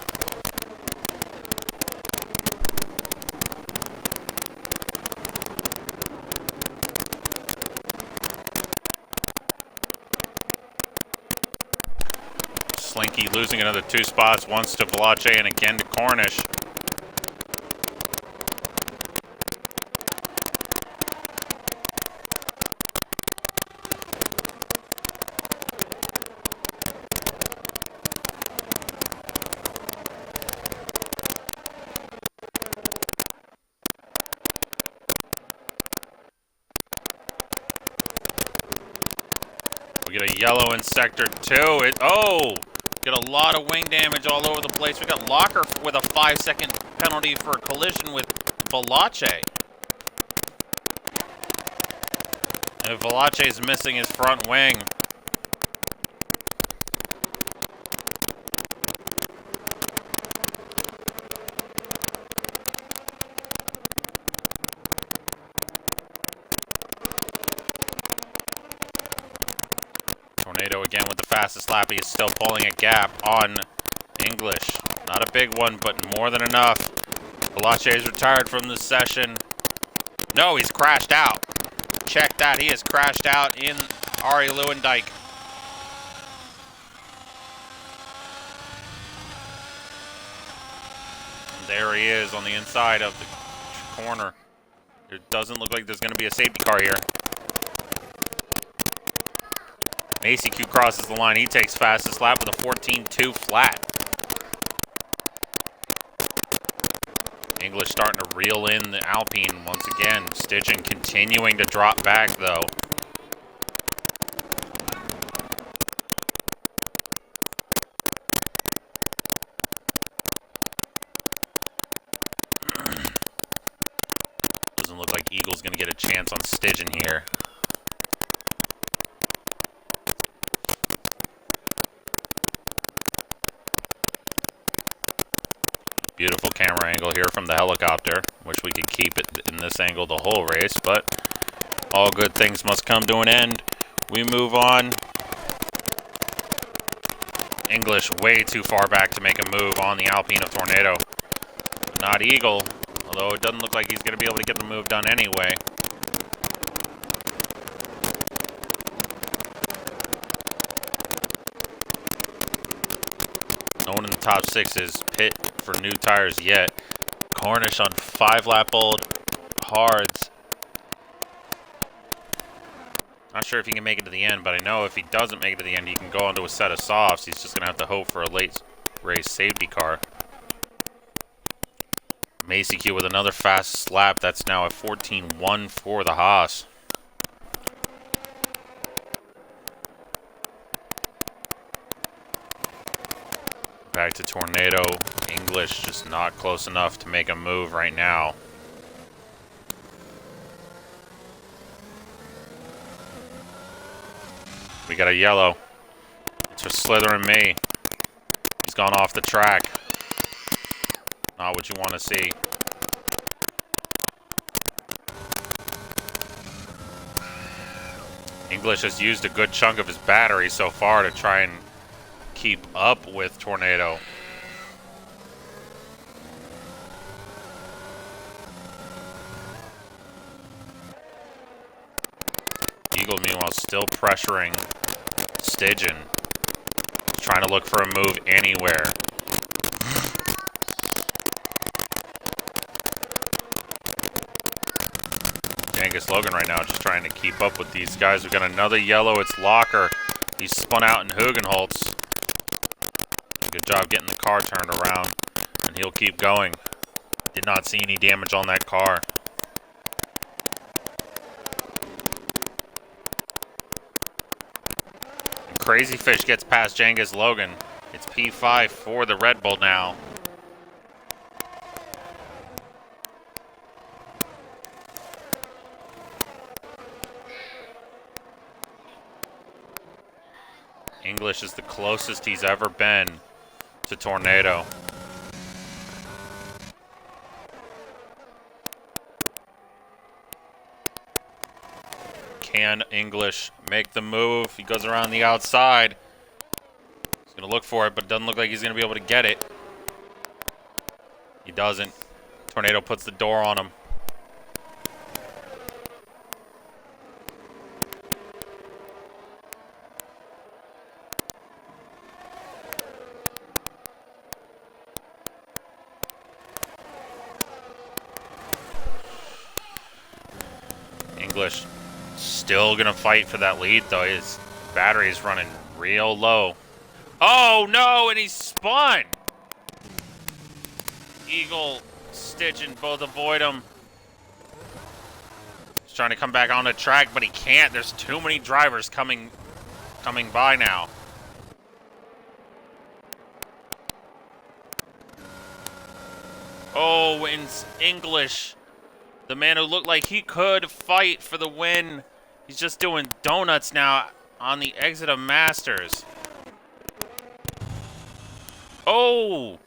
Slinky losing another 2 spots, once to Valache and again to Cornish. We get a yellow in sector 2. Get a lot of wing damage all over the place. We got Locker with a 5-second penalty for a collision with Valache. And Valache is missing his front wing. Tornado again with the fastest lap. He is still pulling a gap on English. Not a big one, but more than enough. Valache is retired from the session. No, he's crashed out. Check that. He has crashed out in Ari Lewandijk. There he is on the inside of the corner. It doesn't look like there's going to be a safety car here. Macy Q crosses the line. He takes fastest lap with a 14.2 flat. English starting to reel in the Alpine once again. Stygian continuing to drop back though. Doesn't look like Eagle's going to get a chance on Stygian here. Beautiful camera angle here from the helicopter. Wish we could keep it in this angle the whole race, but all good things must come to an end. We move on. English way too far back to make a move on the Alpine of Tornado. But not Eagle, although it doesn't look like he's going to be able to get the move done anyway. No one in the top 6 is pit for new tires yet. Cornish on 5-lap-old hards. Not sure if he can make it to the end, but I know if he doesn't make it to the end, he can go onto a set of softs. He's just going to have to hope for a late race safety car. Macy with another fast lap. That's now a 14-1 for the Haas. Back to Tornado. English just not close enough to make a move right now. We got a yellow. It's for Slither and me. He's gone off the track. Not what you want to see. English has used a good chunk of his battery so far to try and keep up with Tornado. Eagle, meanwhile, still pressuring Stygian. Trying to look for a move anywhere. Angus Logan right now just trying to keep up with these guys. We've got another yellow. It's Locker. He's spun out in Hugenholtz. Good job getting the car turned around. And he'll keep going. Did not see any damage on that car. And Crazy Fish gets past Jengus Logan. It's P5 for the Red Bull now. English is the closest he's ever been to Tornado. Can English make the move? He goes around the outside. He's going to look for it, but it doesn't look like he's going to be able to get it. He doesn't. Tornado puts the door on him. English still gonna fight for that lead though. His battery is running real low. Oh no, and he's spun! Eagle, Stygian both avoid him. He's trying to come back on the track, but he can't. There's too many drivers coming by now. Oh, and English, the man who looked like he could fight for the win. He's just doing donuts now on the exit of Masters. Oh!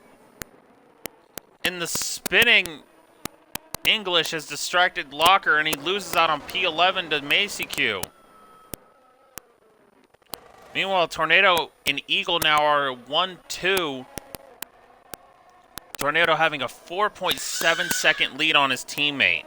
In the spinning, English has distracted Locker, and he loses out on P11 to Macy Q. Meanwhile, Tornado and Eagle now are 1-2. Tornado having a 4.7 second lead on his teammate.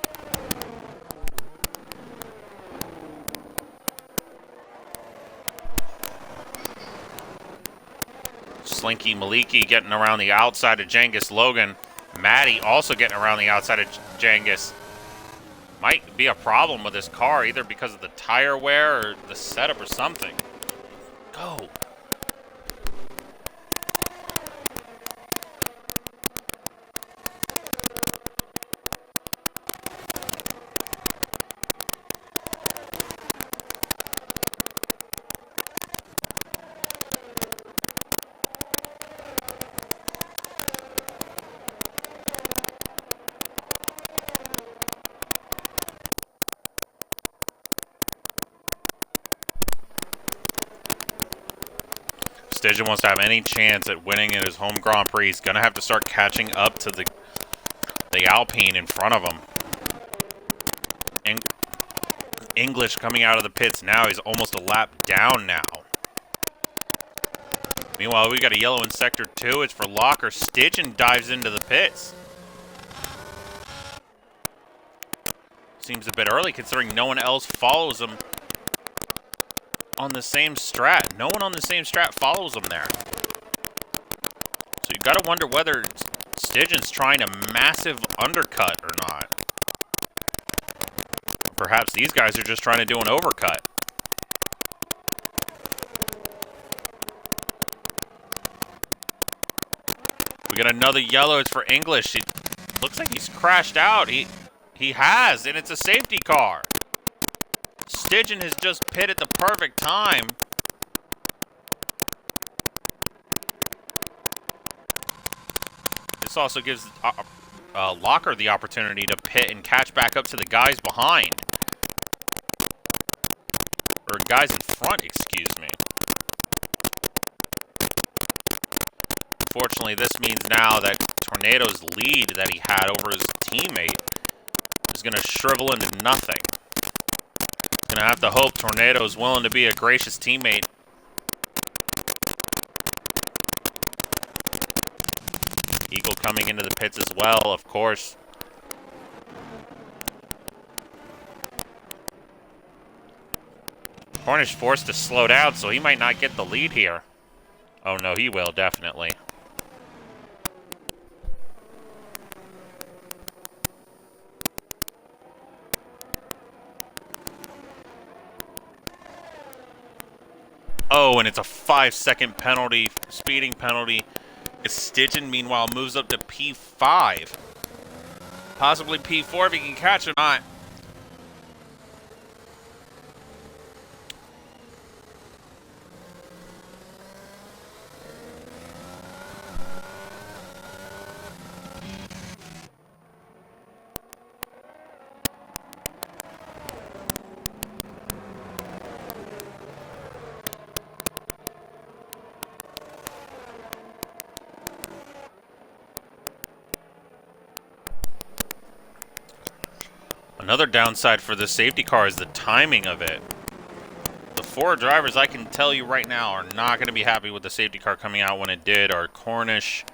Slinky Maliki getting around the outside of Jengus Logan. Maddie also getting around the outside of Jengus. Might be a problem with his car, either because of the tire wear or the setup or something. Go. Stygian wants to have any chance at winning in his home Grand Prix, he's going to have to start catching up to the Alpine in front of him. And English coming out of the pits now. He's almost a lap down now. Meanwhile, we got a yellow in Sector 2. It's for Locker. Stygian dives into the pits. Seems a bit early considering no one else follows him on the same strat. No one on the same strat follows him there. So you got to wonder whether Stygian's trying a massive undercut or not. Perhaps these guys are just trying to do an overcut. We got another yellow. It's for English. It looks like he's crashed out. He has, and it's a safety car. Stygian has just pit at the perfect time. This also gives Locker the opportunity to pit and catch back up to the guys behind. Or guys in front, excuse me. Unfortunately, this means now that Tornado's lead that he had over his teammate is going to shrivel into nothing. Going to have to hope Tornado's willing to be a gracious teammate. Eagle coming into the pits as well, of course. Cornish forced to slow down, so he might not get the lead here. Oh no, he will, definitely. Oh, and it's a 5-second penalty, speeding penalty. Stygian, meanwhile, moves up to P5. Possibly P4 if he can catch or not. Another downside for the safety car is the timing of it. The 4 drivers, I can tell you right now, are not going to be happy with the safety car coming out when it did, are Cornish,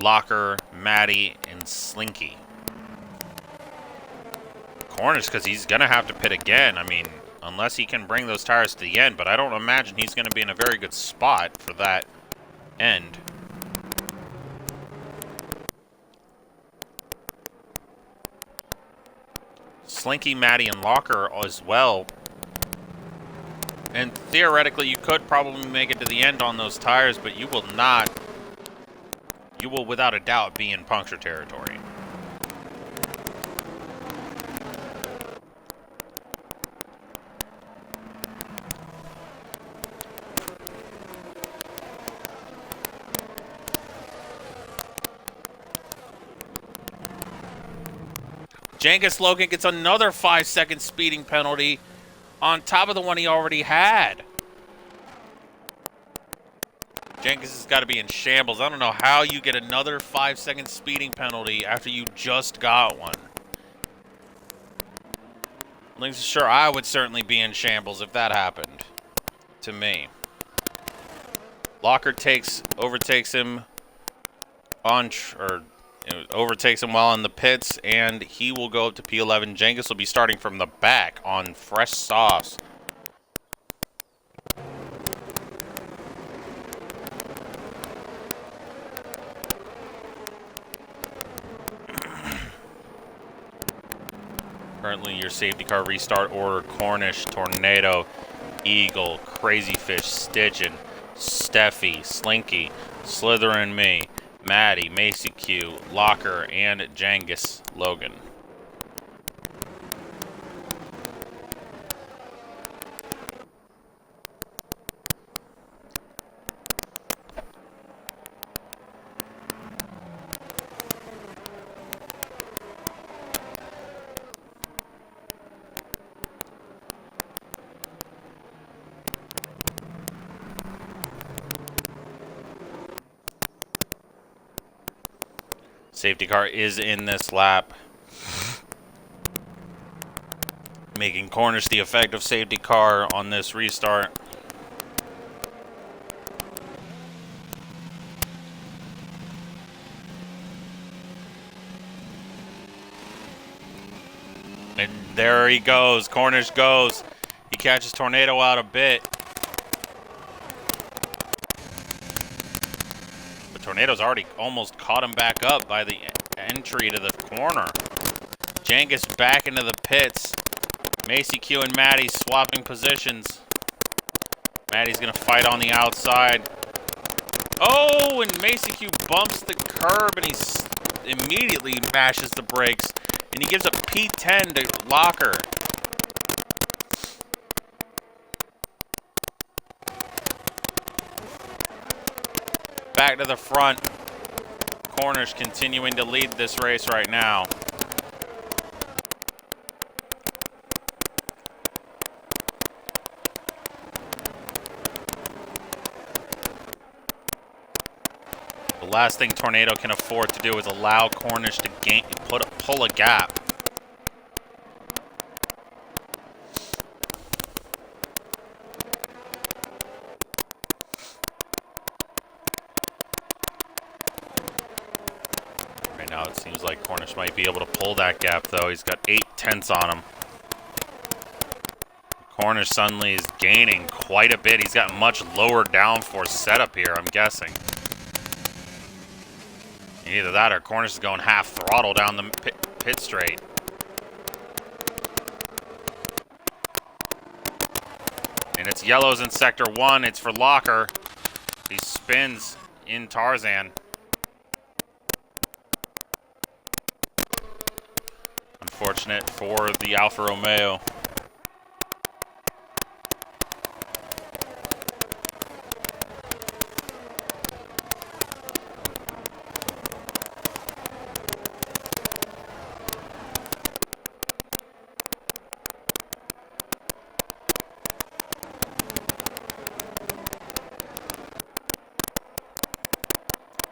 Locker, Matty, and Slinky. Cornish, because he's going to have to pit again. I mean, unless he can bring those tires to the end, but I don't imagine he's going to be in a very good spot for that end. Slinky, Matty, and Locker as well. And theoretically, you could probably make it to the end on those tires, but you will not. You will, without a doubt, be in puncture territory. Jengus Logan gets another 5-second speeding penalty on top of the one he already had. Jengus has got to be in shambles. I don't know how you get another 5-second speeding penalty after you just got one. At least sure, I would certainly be in shambles if that happened to me. Locker overtakes him overtakes him while in the pits, and he will go up to P11. Jengus will be starting from the back on fresh sauce. Currently, your safety car restart order: Cornish, Tornado, Eagle, Crazy Fish, Stygian, Steffi, Slinky, Slither and me, Matty, Macy Q, Locker, and Jengus Logan. Safety car is in this lap, making Cornish the effective safety car on this restart. And there he goes. Cornish goes. He catches Tornado out a bit. But Tornado's already almost caught him back up by the entry to the corner. Jenkins back into the pits. Macy Q and Maddie swapping positions. Maddie's going to fight on the outside. Oh, and Macy Q bumps the curb and he immediately mashes the brakes. And he gives a P10 to Locker. Back to the front. Cornish continuing to lead this race right now. The last thing Tornado can afford to do is allow Cornish to pull a gap. Right now it seems like Cornish might be able to pull that gap though. He's got 8/10 on him. Cornish suddenly is gaining quite a bit. He's got much lower downforce setup here, I'm guessing. Either that or Cornish is going half throttle down the pit straight. And it's yellows in sector 1. It's for Locker. He spins in Tarzan. Unfortunate for the Alfa Romeo.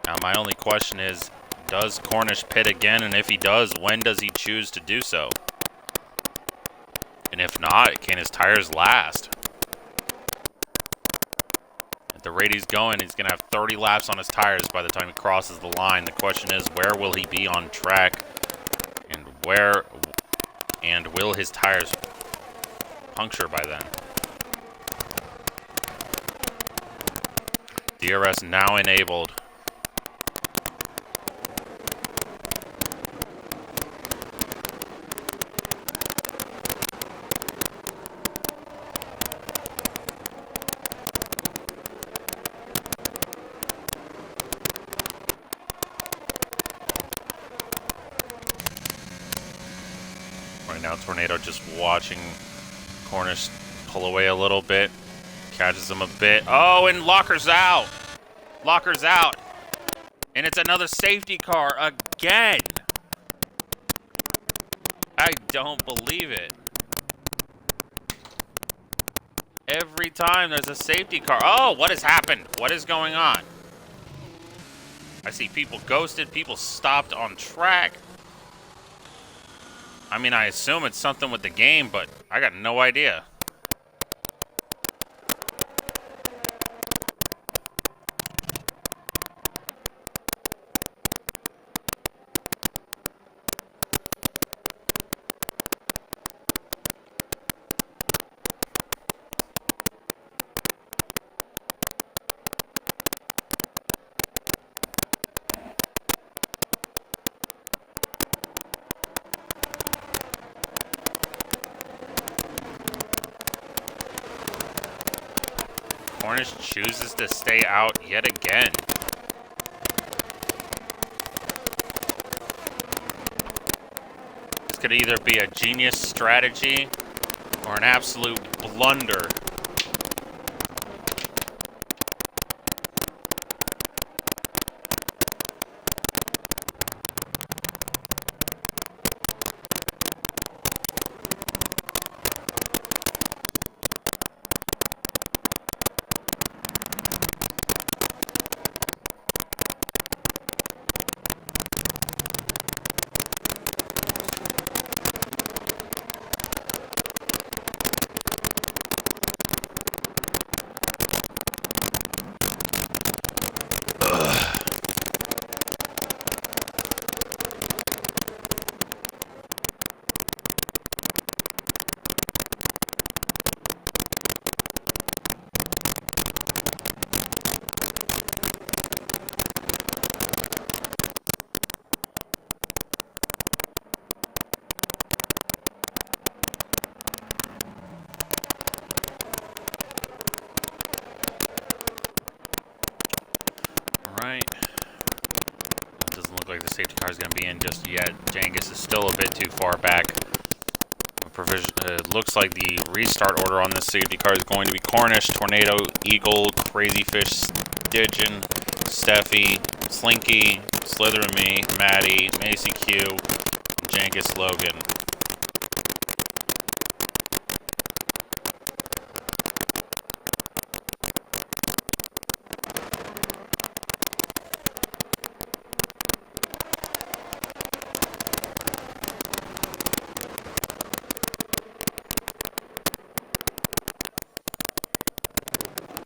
Now my only question is, does Cornish pit again? And if he does, when does he choose to do so? And if not, can his tires last? At the rate he's going, he's going to have 30 laps on his tires by the time he crosses the line. The question is, where will he be on track? And will his tires puncture by then? DRS now enabled. Right now, Tornado just watching Cornish pull away a little bit. Catches him a bit. Oh, and Locker's out. Locker's out. And it's another safety car again. I don't believe it. Every time there's a safety car. Oh, what has happened? What is going on? I see people ghosted. People stopped on track. I mean, I assume it's something with the game, but I got no idea. Cornish chooses to stay out yet again. This could either be a genius strategy or an absolute blunder. safety car is going to be in just yet. Jangus is still a bit too far back. It looks like the restart order on this safety car is going to be Cornish, Tornado, Eagle, Crazy Fish, Stygian, Steffi, Slinky, Slither and Me, Maddie, Macy Q, Jangus Logan.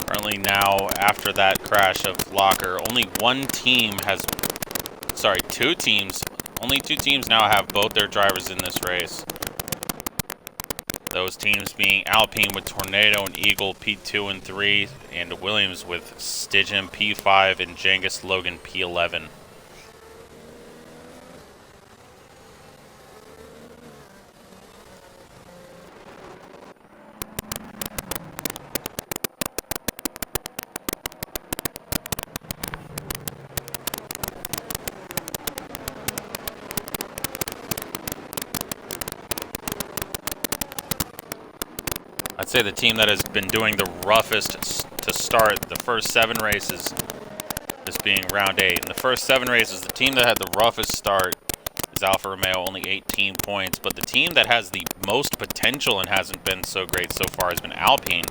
Currently now, after that crash of Locker, only two teams now have both their drivers in this race. Those teams being Alpine with Tornado and Eagle P2 and 3, and Williams with Stygian P5 and Jangus Logan P11. I'd say the team that has been doing the roughest to start the first 7 races, this being round 8. In the first 7 races, the team that had the roughest start is Alfa Romeo, only 18 points. But the team that has the most potential and hasn't been so great so far has been Alpine.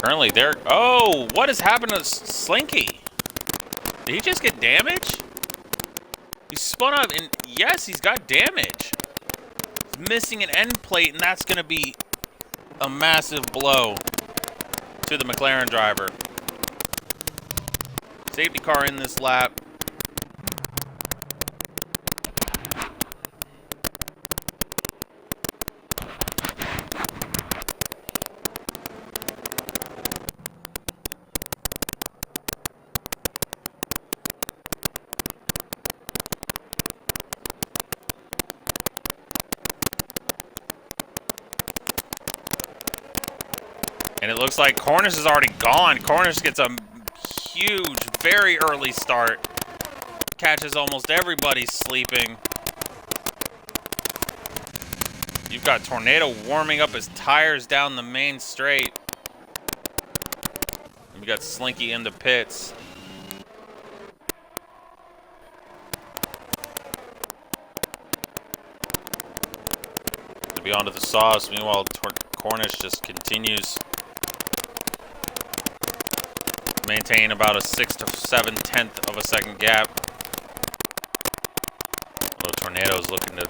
Currently, they're... Oh, what has happened to Slinky? Did he just get damage? He spun up, and yes, he's got damage. He's missing an end plate, and that's going to be a massive blow to the McLaren driver. Safety car in this lap. And it looks like Cornish is already gone. Cornish gets a huge, very early start. Catches almost everybody sleeping. You've got Tornado warming up his tires down the main straight. And we got Slinky in the pits. To be onto the sauce. Meanwhile, Cornish just continues maintain about a 6 to 7/10 of a second gap. Although Tornado's looking to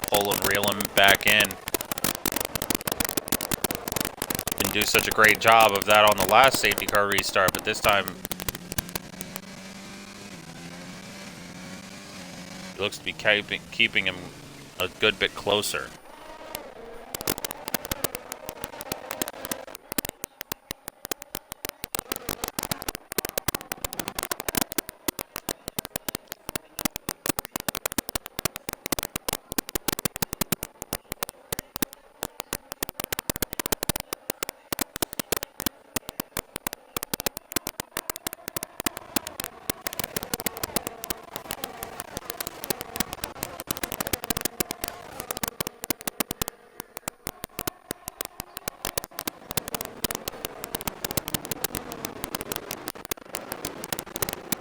pull and reel him back in. Didn't do such a great job of that on the last safety car restart, but this time he looks to be keeping him a good bit closer.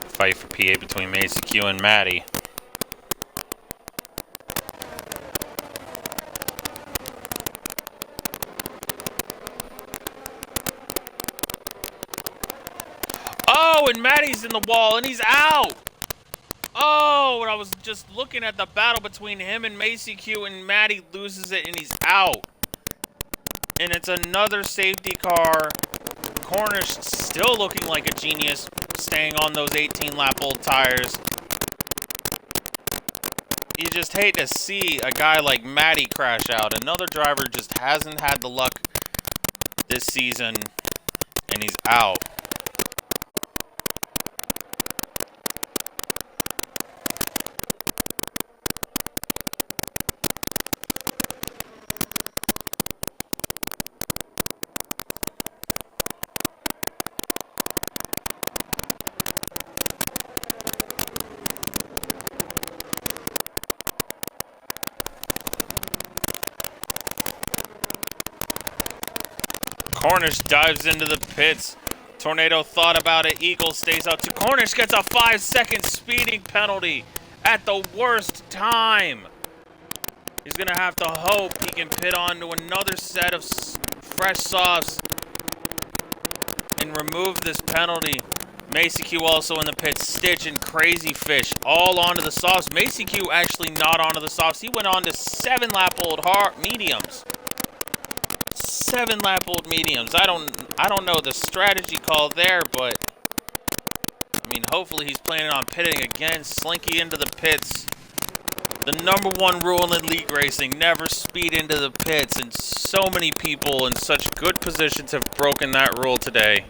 Fight for PA between Macy Q and Maddie. Oh, and Maddie's in the wall, and he's out! Oh, and I was just looking at the battle between him and Macy Q, and Maddie loses it, and he's out. And it's another safety car. Cornish still looking like a genius, staying on those 18-lap old tires. You just hate to see a guy like Maddie crash out. Another driver just hasn't had the luck this season, and he's out. Cornish dives into the pits. Tornado thought about it. Eagle stays out. Cornish gets a 5-second speeding penalty at the worst time. He's going to have to hope he can pit on to another set of fresh softs and remove this penalty. Macy Q also in the pits. Stitch and Crazy Fish all onto the softs. Macy Q actually not onto the softs. He went on to 7-lap-old hard mediums. 7-lap-old mediums. I don't know the strategy call there, but I mean, hopefully he's planning on pitting again. Slinky into the pits. The #1 rule in league racing: never speed into the pits, and so many people in such good positions have broken that rule today.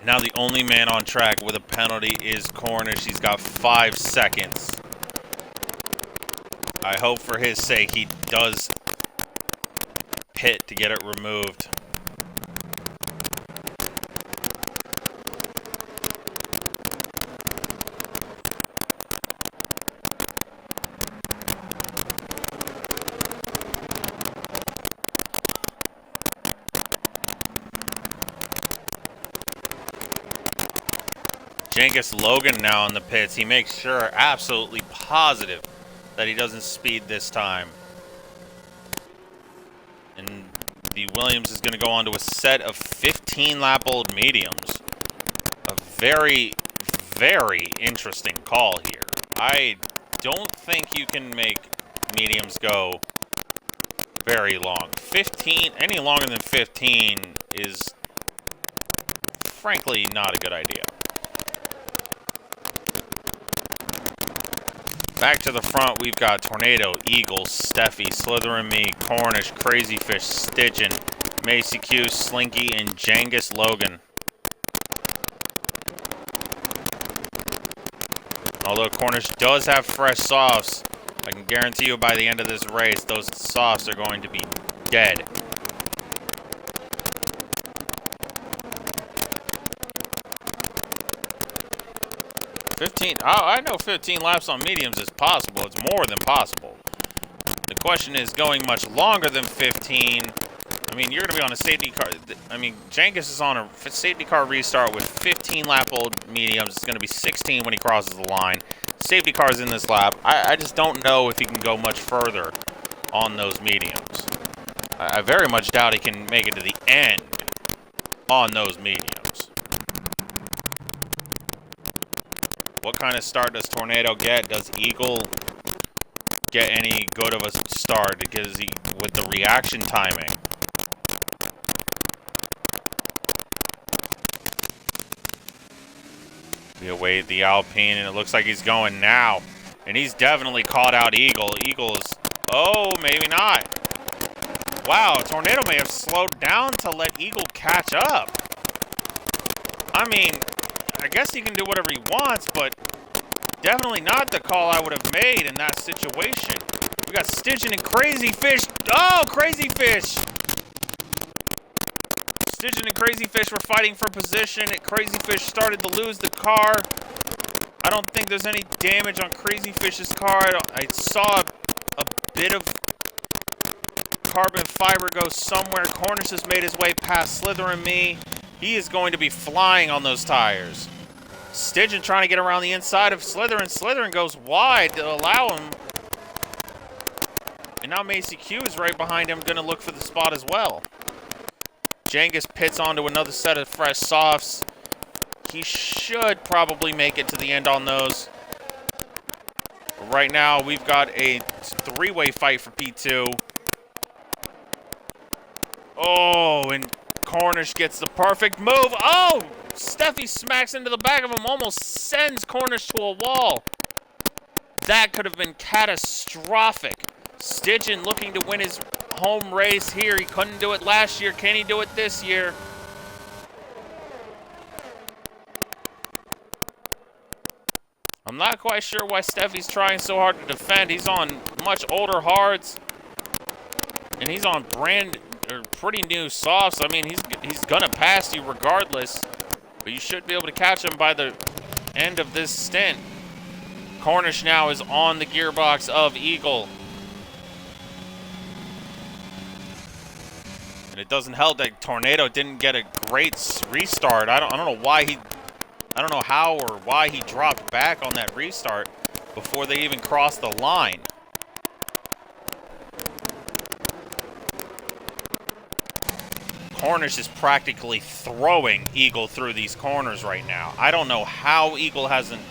Now the only man on track with a penalty is Cornish. He's got 5 seconds. I hope for his sake he does pit to get it removed. Jengus Logan now in the pits. He makes sure, absolutely positive, that he doesn't speed this time. And the Williams is going to go on to a set of 15-lap-old mediums. A very, very interesting call here. I don't think you can make mediums go very long. 15, any longer than 15 is frankly not a good idea. Back to the front, we've got Tornado, Eagle, Steffi, Slither and Me, Cornish, Crazy Fish, Stitchin', Macy Q, Slinky, and Jengus Logan. Although Cornish does have fresh softs, I can guarantee you by the end of this race, those softs are going to be dead. I know 15 laps on mediums is possible. It's more than possible. The question is going much longer than 15. I mean, you're going to be on a safety car. I mean, Jengus is on a safety car restart with 15-lap-old mediums. It's going to be 16 when he crosses the line. Safety car's in this lap. I just don't know if he can go much further on those mediums. I very much doubt he can make it to the end on those mediums. What kind of start does Tornado get? Does Eagle get any good of a start? Because he, with the reaction timing. We await the Alpine, and it looks like he's going now. And he's definitely caught out Eagle. Eagle's, oh, maybe not. Wow, Tornado may have slowed down to let Eagle catch up. I mean, I guess he can do whatever he wants, but definitely not the call I would have made in that situation. We got Stitchin' and Crazy Fish. Oh, Crazy Fish! Stitchin' and Crazy Fish were fighting for position. Crazy Fish started to lose the car. I don't think there's any damage on Crazy Fish's car. I saw a bit of carbon fiber go somewhere. Cornish has made his way past Slither and Me. He is going to be flying on those tires. Stitchin' trying to get around the inside of Slytherin. Slytherin goes wide to allow him. And now Macy Q is right behind him, going to look for the spot as well. Jengus pits onto another set of fresh softs. He should probably make it to the end on those. But right now, we've got a 3-way fight for P2. Oh, and Cornish gets the perfect move. Oh! Steffi smacks into the back of him, almost sends Cornish to a wall. That could have been catastrophic. Stitchin' looking to win his home race here. He couldn't do it last year. Can he do it this year? I'm not quite sure why Steffi's trying so hard to defend. He's on much older hards, and he's on pretty new softs. I mean, he's gonna pass you regardless, but you should be able to catch him by the end of this stint. Cornish now is on the gearbox of Eagle. And it doesn't help that Tornado didn't get a great restart. I don't know why I don't know how or why he dropped back on that restart before they even crossed the line. Cornish is practically throwing Eagle through these corners right now. I don't know how Eagle hasn't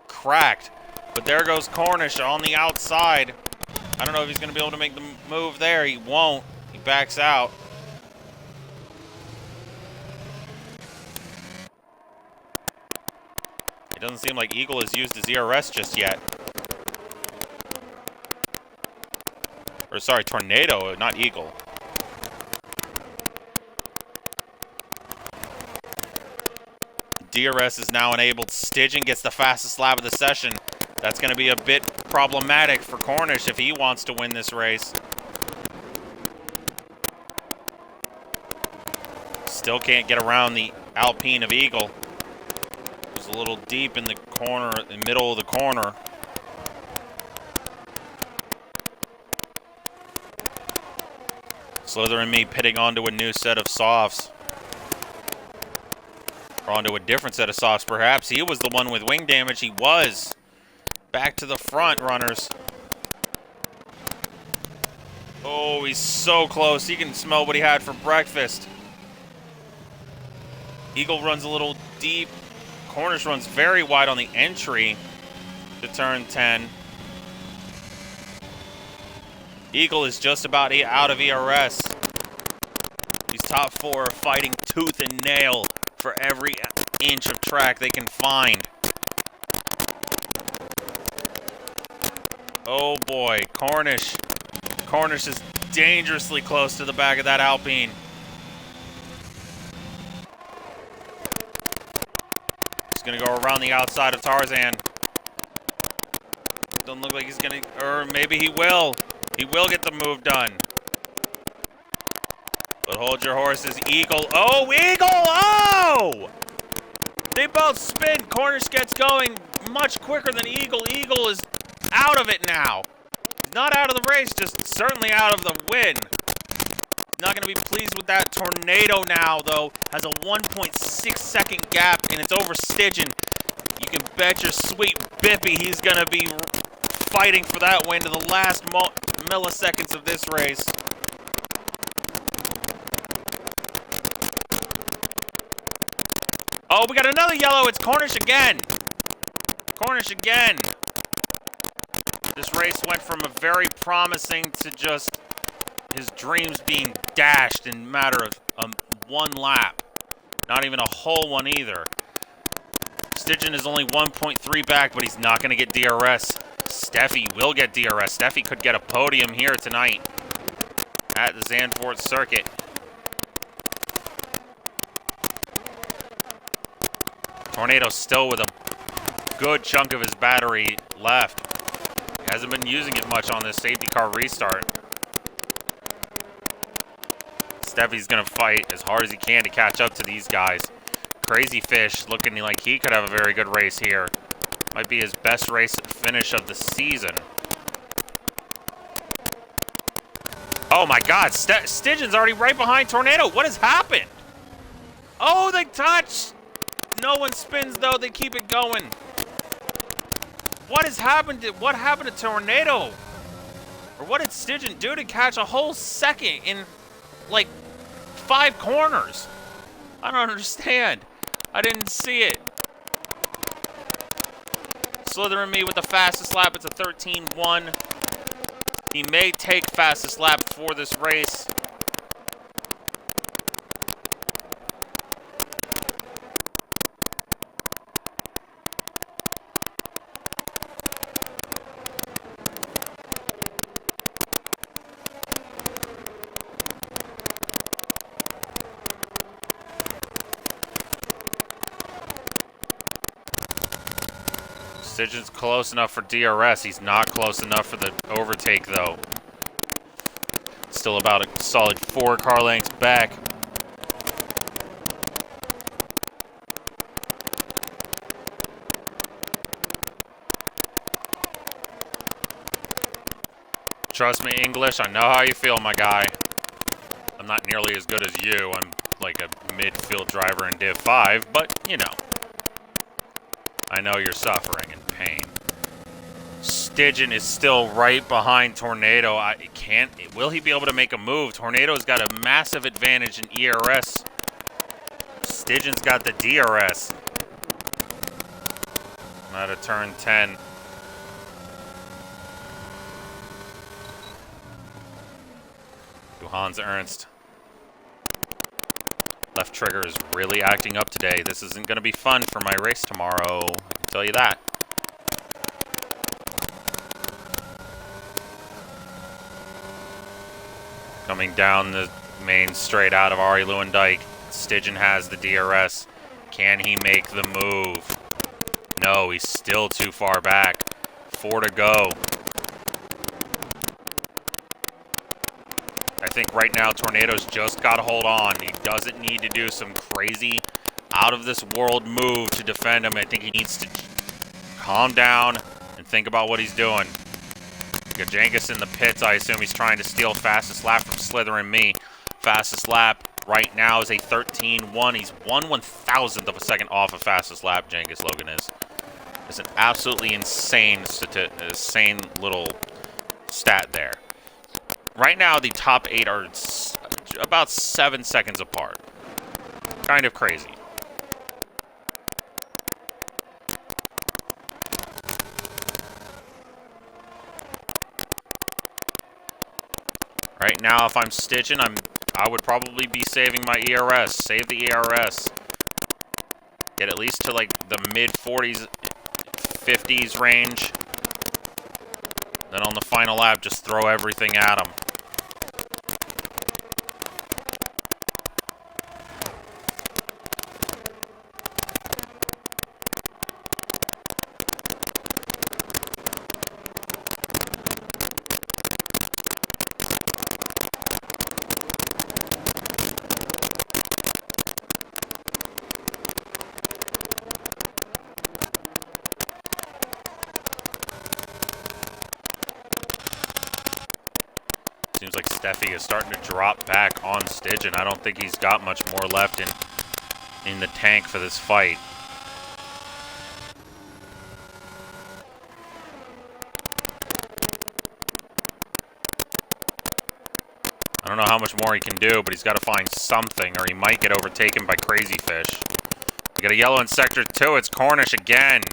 cracked, but there goes Cornish on the outside. I don't know if he's going to be able to make the move there. He won't. He backs out. It doesn't seem like Eagle has used his ERS just yet. Or sorry, Tornado, not Eagle. DRS is now enabled. Stygian gets the fastest lap of the session. That's going to be a bit problematic for Cornish if he wants to win this race. Still can't get around the Alpine of Eagle. It was a little deep in the corner, in the middle of the corner. Slither and me pitting onto a new set of softs. Or onto a different set of softs, perhaps. He was the one with wing damage. He was. Back to the front, runners. Oh, he's so close. He can smell what he had for breakfast. Eagle runs a little deep. Cornish runs very wide on the entry to turn 10. Eagle is just about out of ERS. These top four are fighting tooth and nail for every inch of track they can find. Oh boy, Cornish. Cornish is dangerously close to the back of that Alpine. He's gonna go around the outside of Tarzan. Doesn't look like he's gonna, or maybe he will. He will get the move done. But hold your horses, Eagle. Oh, Eagle! Oh! They both spin. Cornish gets going much quicker than Eagle. Eagle is out of it now. He's not out of the race, just certainly out of the win. Not going to be pleased with that. Tornado now, though, has a 1.6 second gap, and it's over Stygian. You can bet your sweet bippy he's going to be fighting for that win to the last milliseconds of this race. Oh, we got another yellow. It's Cornish again. Cornish again. This race went from a very promising to just his dreams being dashed in a matter of one lap. Not even a whole one either. Stygian is only 1.3 back, but he's not going to get DRS. Steffi will get DRS. Steffi could get a podium here tonight at the Zandvoort circuit. Tornado still with a good chunk of his battery left. He hasn't been using it much on this safety car restart. Steffi's going to fight as hard as he can to catch up to these guys. Crazy Fish looking like he could have a very good race here. Might be his best race finish of the season. Oh my God, Stygian's already right behind Tornado. What has happened? Oh, they touched. No one spins though, they keep it going. What has happened to Tornado? Or what did Stygian do to catch a whole second in like 5 corners? I don't understand. I didn't see it. Slither and me with the fastest lap. It's a 13-1. He may take fastest lap for this race. Stygian's close enough for DRS. He's not close enough for the overtake, though. Still about a solid 4 car lengths back. Trust me, English, I know how you feel, my guy. I'm not nearly as good as you. I'm like a midfield driver in Div 5, but, you know. I know you're suffering and pain. Stygian is still right behind Tornado. Will he be able to make a move? Tornado's got a massive advantage in ERS. Stygian's got the DRS. Out of turn 10. Hans Ernst. Left trigger is really acting up today. This isn't going to be fun for my race tomorrow. I can tell you that. Coming down the main straight out of Ari Lewandijk. Stygian has the DRS. Can he make the move? No, he's still too far back. 4 to go. I think right now Tornado's just got to hold on. He doesn't need to do some crazy out-of-this-world move to defend him. I think he needs to calm down and think about what he's doing. Gajankus in the pits. I assume he's trying to steal fastest lap from Slither and me. Fastest lap right now is a 13.1. He's 1/1000th of a second off of fastest lap, Jankus Logan is. It's an absolutely insane little stat there. Right now, the top 8 are about 7 seconds apart. Kind of crazy. Right now, if I'm Stygian, I would probably be saving my ERS. Save the ERS. Get at least to like the mid-40s, 50s range. Then on the final lap, just throw everything at him. Seems like Steffi is starting to drop back on Stygian. I don't think he's got much more left in the tank for this fight. I don't know how much more he can do, but he's got to find something, or he might get overtaken by Crazy Fish. We got a yellow in Sector 2. It's Cornish again.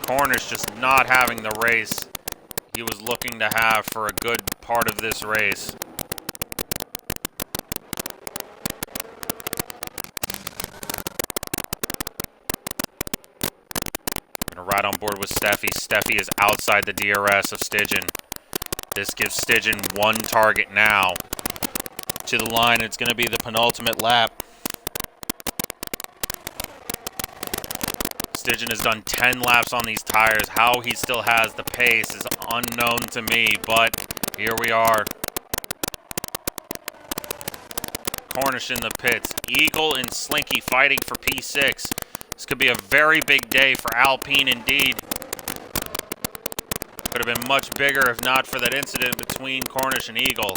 Cornish just not having the race he was looking to have for a good part of this race. I'm gonna ride on board with Steffi. Steffi is outside the DRS of Stygian. This gives Stygian 1 target now. To the line, it's gonna be the penultimate lap. Stygian has done 10 laps on these tires. How he still has the pace is unknown to me, but here we are. Cornish in the pits. Eagle and Slinky fighting for P6. This could be a very big day for Alpine indeed. Could have been much bigger if not for that incident between Cornish and Eagle.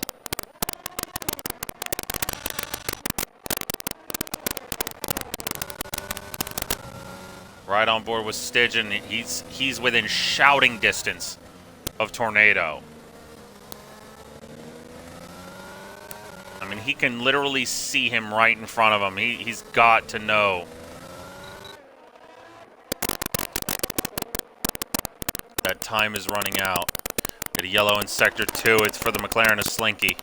Right on board with Stygian. He's within shouting distance of Tornado. I mean, he can literally see him right in front of him. He's got to know that time is running out. Got a yellow in Sector 2. It's for the McLaren of Slinky.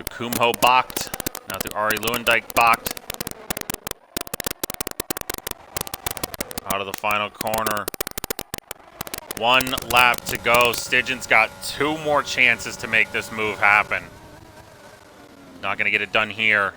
Kumho Bacht, now through Ari Lewandijk Bacht. Out of the final corner. 1 lap to go. Stygian's got 2 more chances to make this move happen. Not going to get it done here.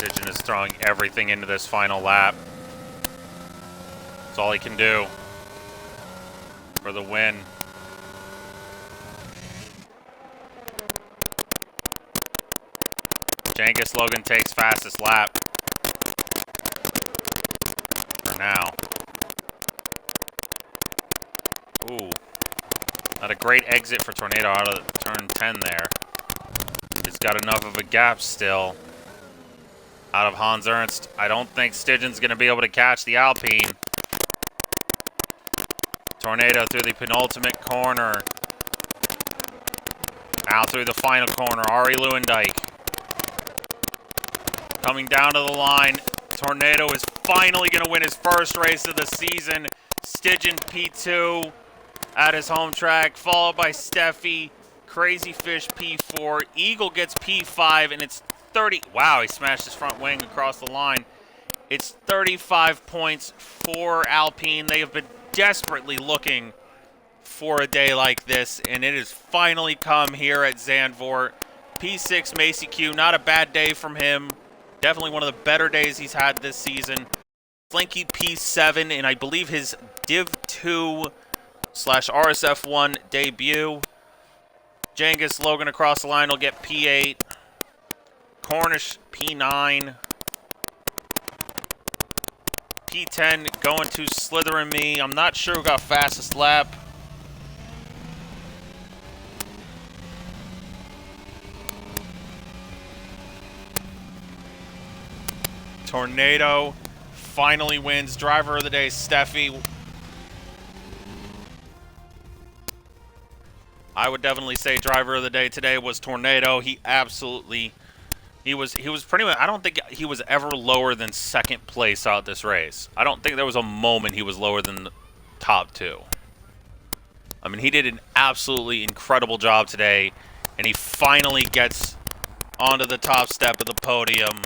Stygian is throwing everything into this final lap. That's all he can do for the win. Cengiz Logan takes fastest lap for now. Ooh, not a great exit for Tornado out of turn 10 there. He's got enough of a gap still. Out of Hans Ernst. I don't think Stygian's going to be able to catch the Alpine. Tornado through the penultimate corner. Out through the final corner. Ari Lewandijk. Coming down to the line. Tornado is finally going to win his first race of the season. Stygian P2 at his home track, followed by Steffi. Crazy Fish P4. Eagle gets P5, and it's 30. Wow, he smashed his front wing across the line. It's 35 points for Alpine. They have been desperately looking for a day like this, and it has finally come here at Zandvoort. P6 Macy Q, not a bad day from him. Definitely one of the better days he's had this season. Flinky P7, and I believe his Div 2 / RSF1 debut. Cengiz Logan across the line will get P8. Cornish P9. P10 going to Slither and me. I'm not sure who got fastest lap. Tornado finally wins. Driver of the day, Steffi. I would definitely say driver of the day today was Tornado. He absolutely, he was pretty much, I don't think he was ever lower than second place out this race. I don't think there was a moment he was lower than the top two. I mean, he did an absolutely incredible job today, and he finally gets onto the top step of the podium.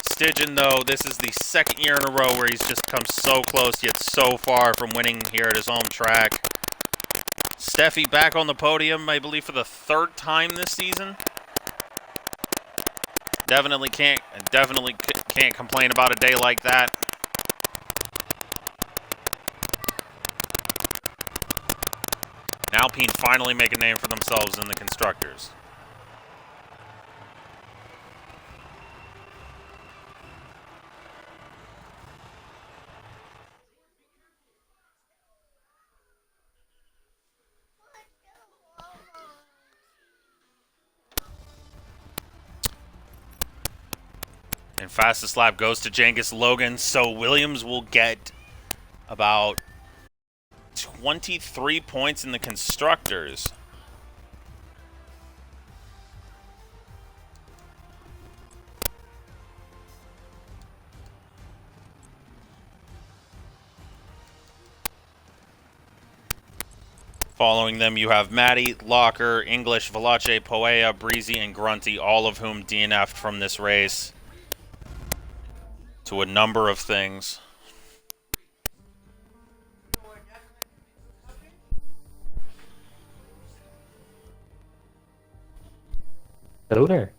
Stygian, though, this is the second year in a row where he's just come so close yet so far from winning here at his home track. Steffi back on the podium, I believe, for the third time this season. Definitely can't complain about a day like that. Alpine finally make a name for themselves in the constructors. And fastest lap goes to Cengiz Logan, so Williams will get about 23 points in the constructors. Following them, you have Maddie, Locker, English, Valache, Poea, Breezy, and Grunty, all of whom DNF'd from this race to a number of things. Hello there.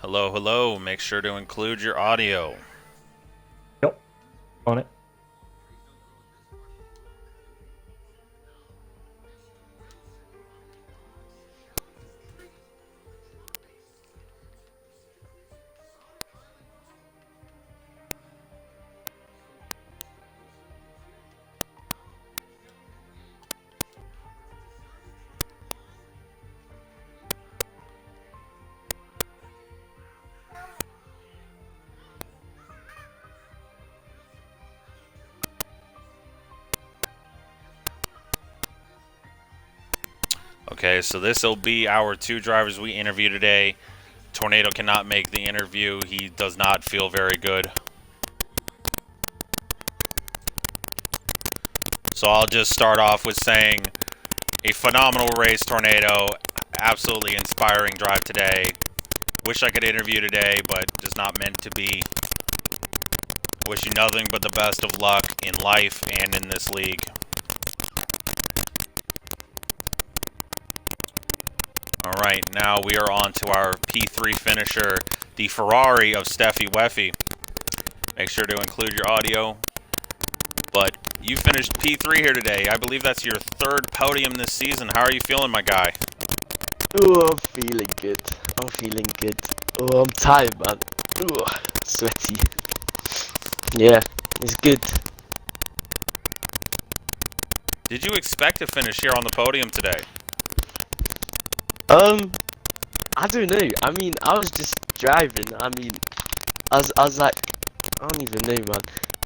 Hello, hello. Make sure to include your audio. Yep. On it. Okay, so this will be our two drivers we interview today. Tornado cannot make the interview. He does not feel very good. So I'll just start off with saying a phenomenal race, Tornado. Absolutely inspiring drive today. Wish I could interview today, but just not meant to be. Wish you nothing but the best of luck in life and in this league. All right, now we are on to our P3 finisher, the Ferrari of Steffi Weffy. Make sure to include your audio. But you finished P3 here today. I believe that's your third podium this season. How are you feeling, my guy? Oh, I'm feeling good. I'm feeling good. Oh, I'm tired, man. Oh, sweaty. Yeah, it's good. Did you expect to finish here on the podium today? I don't know. I mean, I was just driving. I mean, I was like, I don't even know, man.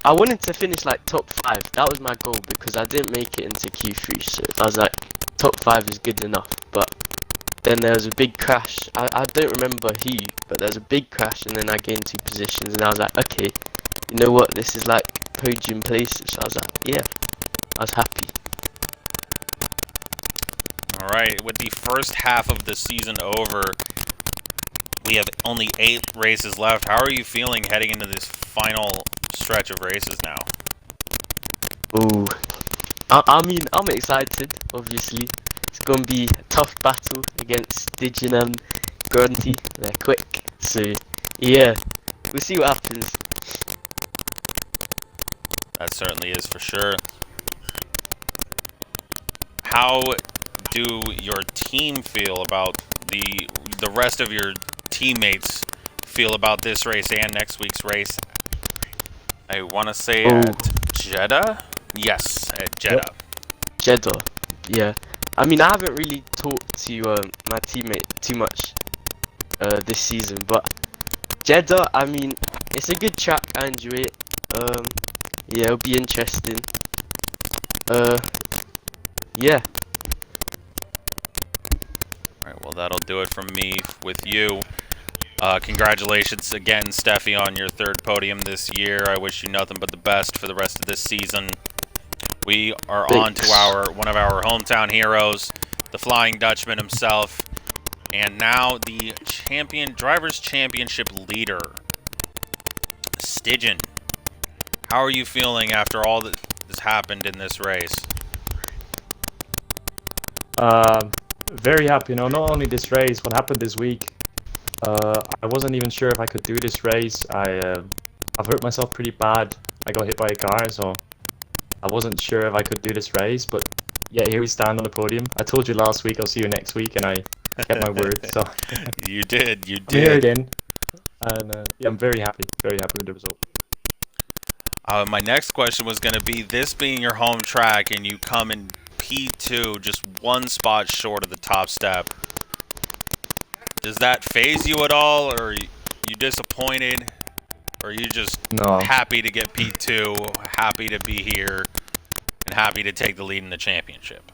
I wanted to finish like top 5. That was my goal because I didn't make it into Q3. So I was like, top 5 is good enough. But then there was a big crash. I don't remember who, but there was a big crash, and then I gained 2 positions, and I was like, okay, you know what? This is like podium places. So I was like, yeah, I was happy. All right, with the first half of the season over, we have only 8 races left. How are you feeling heading into this final stretch of races now? Ooh, I mean, I'm excited. Obviously, it's gonna be a tough battle against Digin and Grunty. They're quick, so yeah, we'll see what happens. That certainly is for sure. How do your team feel about the rest of your teammates feel about this race and next week's race? I want to say at Jeddah? Yes, at Jeddah. Yep. Jeddah, yeah. I mean, I haven't really talked to my teammate too much this season, but Jeddah, I mean, it's a good track. I enjoy it. Yeah, it'll be interesting. Yeah. Alright, well that'll do it from me with you. Congratulations again, Steffi, on your 3rd podium this year. I wish you nothing but the best for the rest of this season. We are on to one of our hometown heroes, the Flying Dutchman himself, and now the Drivers' Championship leader, Stygian. How are you feeling after all that has happened in this race? Very happy. Not only this race, what happened this week. I wasn't even sure if I could do this race. I've hurt myself pretty bad. I got hit by a car, so I wasn't sure if I could do this race. But yeah, here we stand on the podium. I told you last week I'll see you next week, and I kept my word. So You did. I'm here again, and yeah, I'm very happy with the result. My next question was going to be, this being your home track and you come in P2, just 1 spot short of the top step. Does that phase you at all, or are you disappointed? Or are you just happy to get P2, happy to be here, and happy to take the lead in the championship?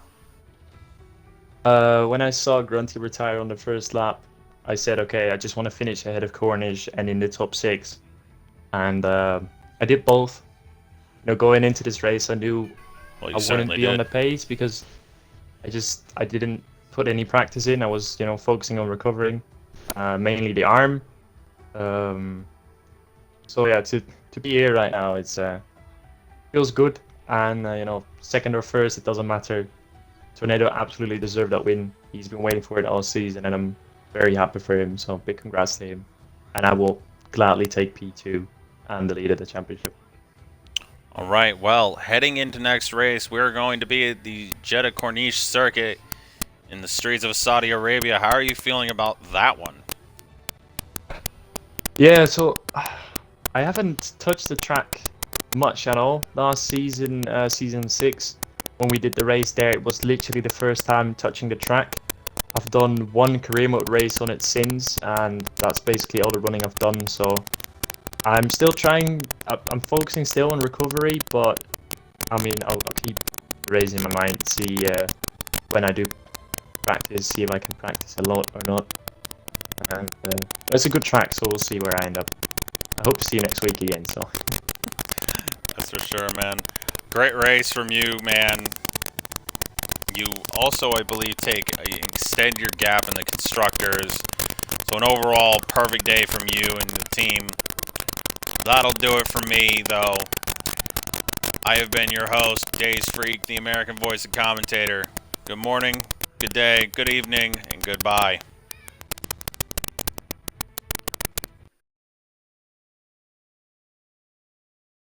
When I saw Grunty retire on the first lap, I said, okay, I just want to finish ahead of Cornish and in the top 6. And I did both. Going into this race, I knew I wouldn't be on the pace because I didn't put any practice in. I was, focusing on recovering, mainly the arm. So yeah, to be here right now, it's feels good. And 2nd or 1st, it doesn't matter. Tornado absolutely deserved that win. He's been waiting for it all season, and I'm very happy for him. So big congrats to him. And I will gladly take P2 and the lead of the championship. All right, well, heading into next race, we're going to be at the Jeddah Corniche circuit in the streets of Saudi Arabia. How are you feeling about that one? Yeah, so I haven't touched the track much at all. Last season, season 6, when we did the race there, it was literally the first time touching the track. I've done 1 career mode race on it since, and that's basically all the running I've done. So I'm still trying. I'm focusing still on recovery, but I mean, I'll keep raising my mind to see when I do practice, see if I can practice a lot or not. And it's a good track, so we'll see where I end up. I hope to see you next week again. So that's for sure, man. Great race from you, man. You also, I believe, extend your gap in the constructors. So an overall perfect day from you and the team. That'll do it for me, though. I have been your host, Days Freak, the American voice and commentator. Good morning, good day, good evening, and goodbye.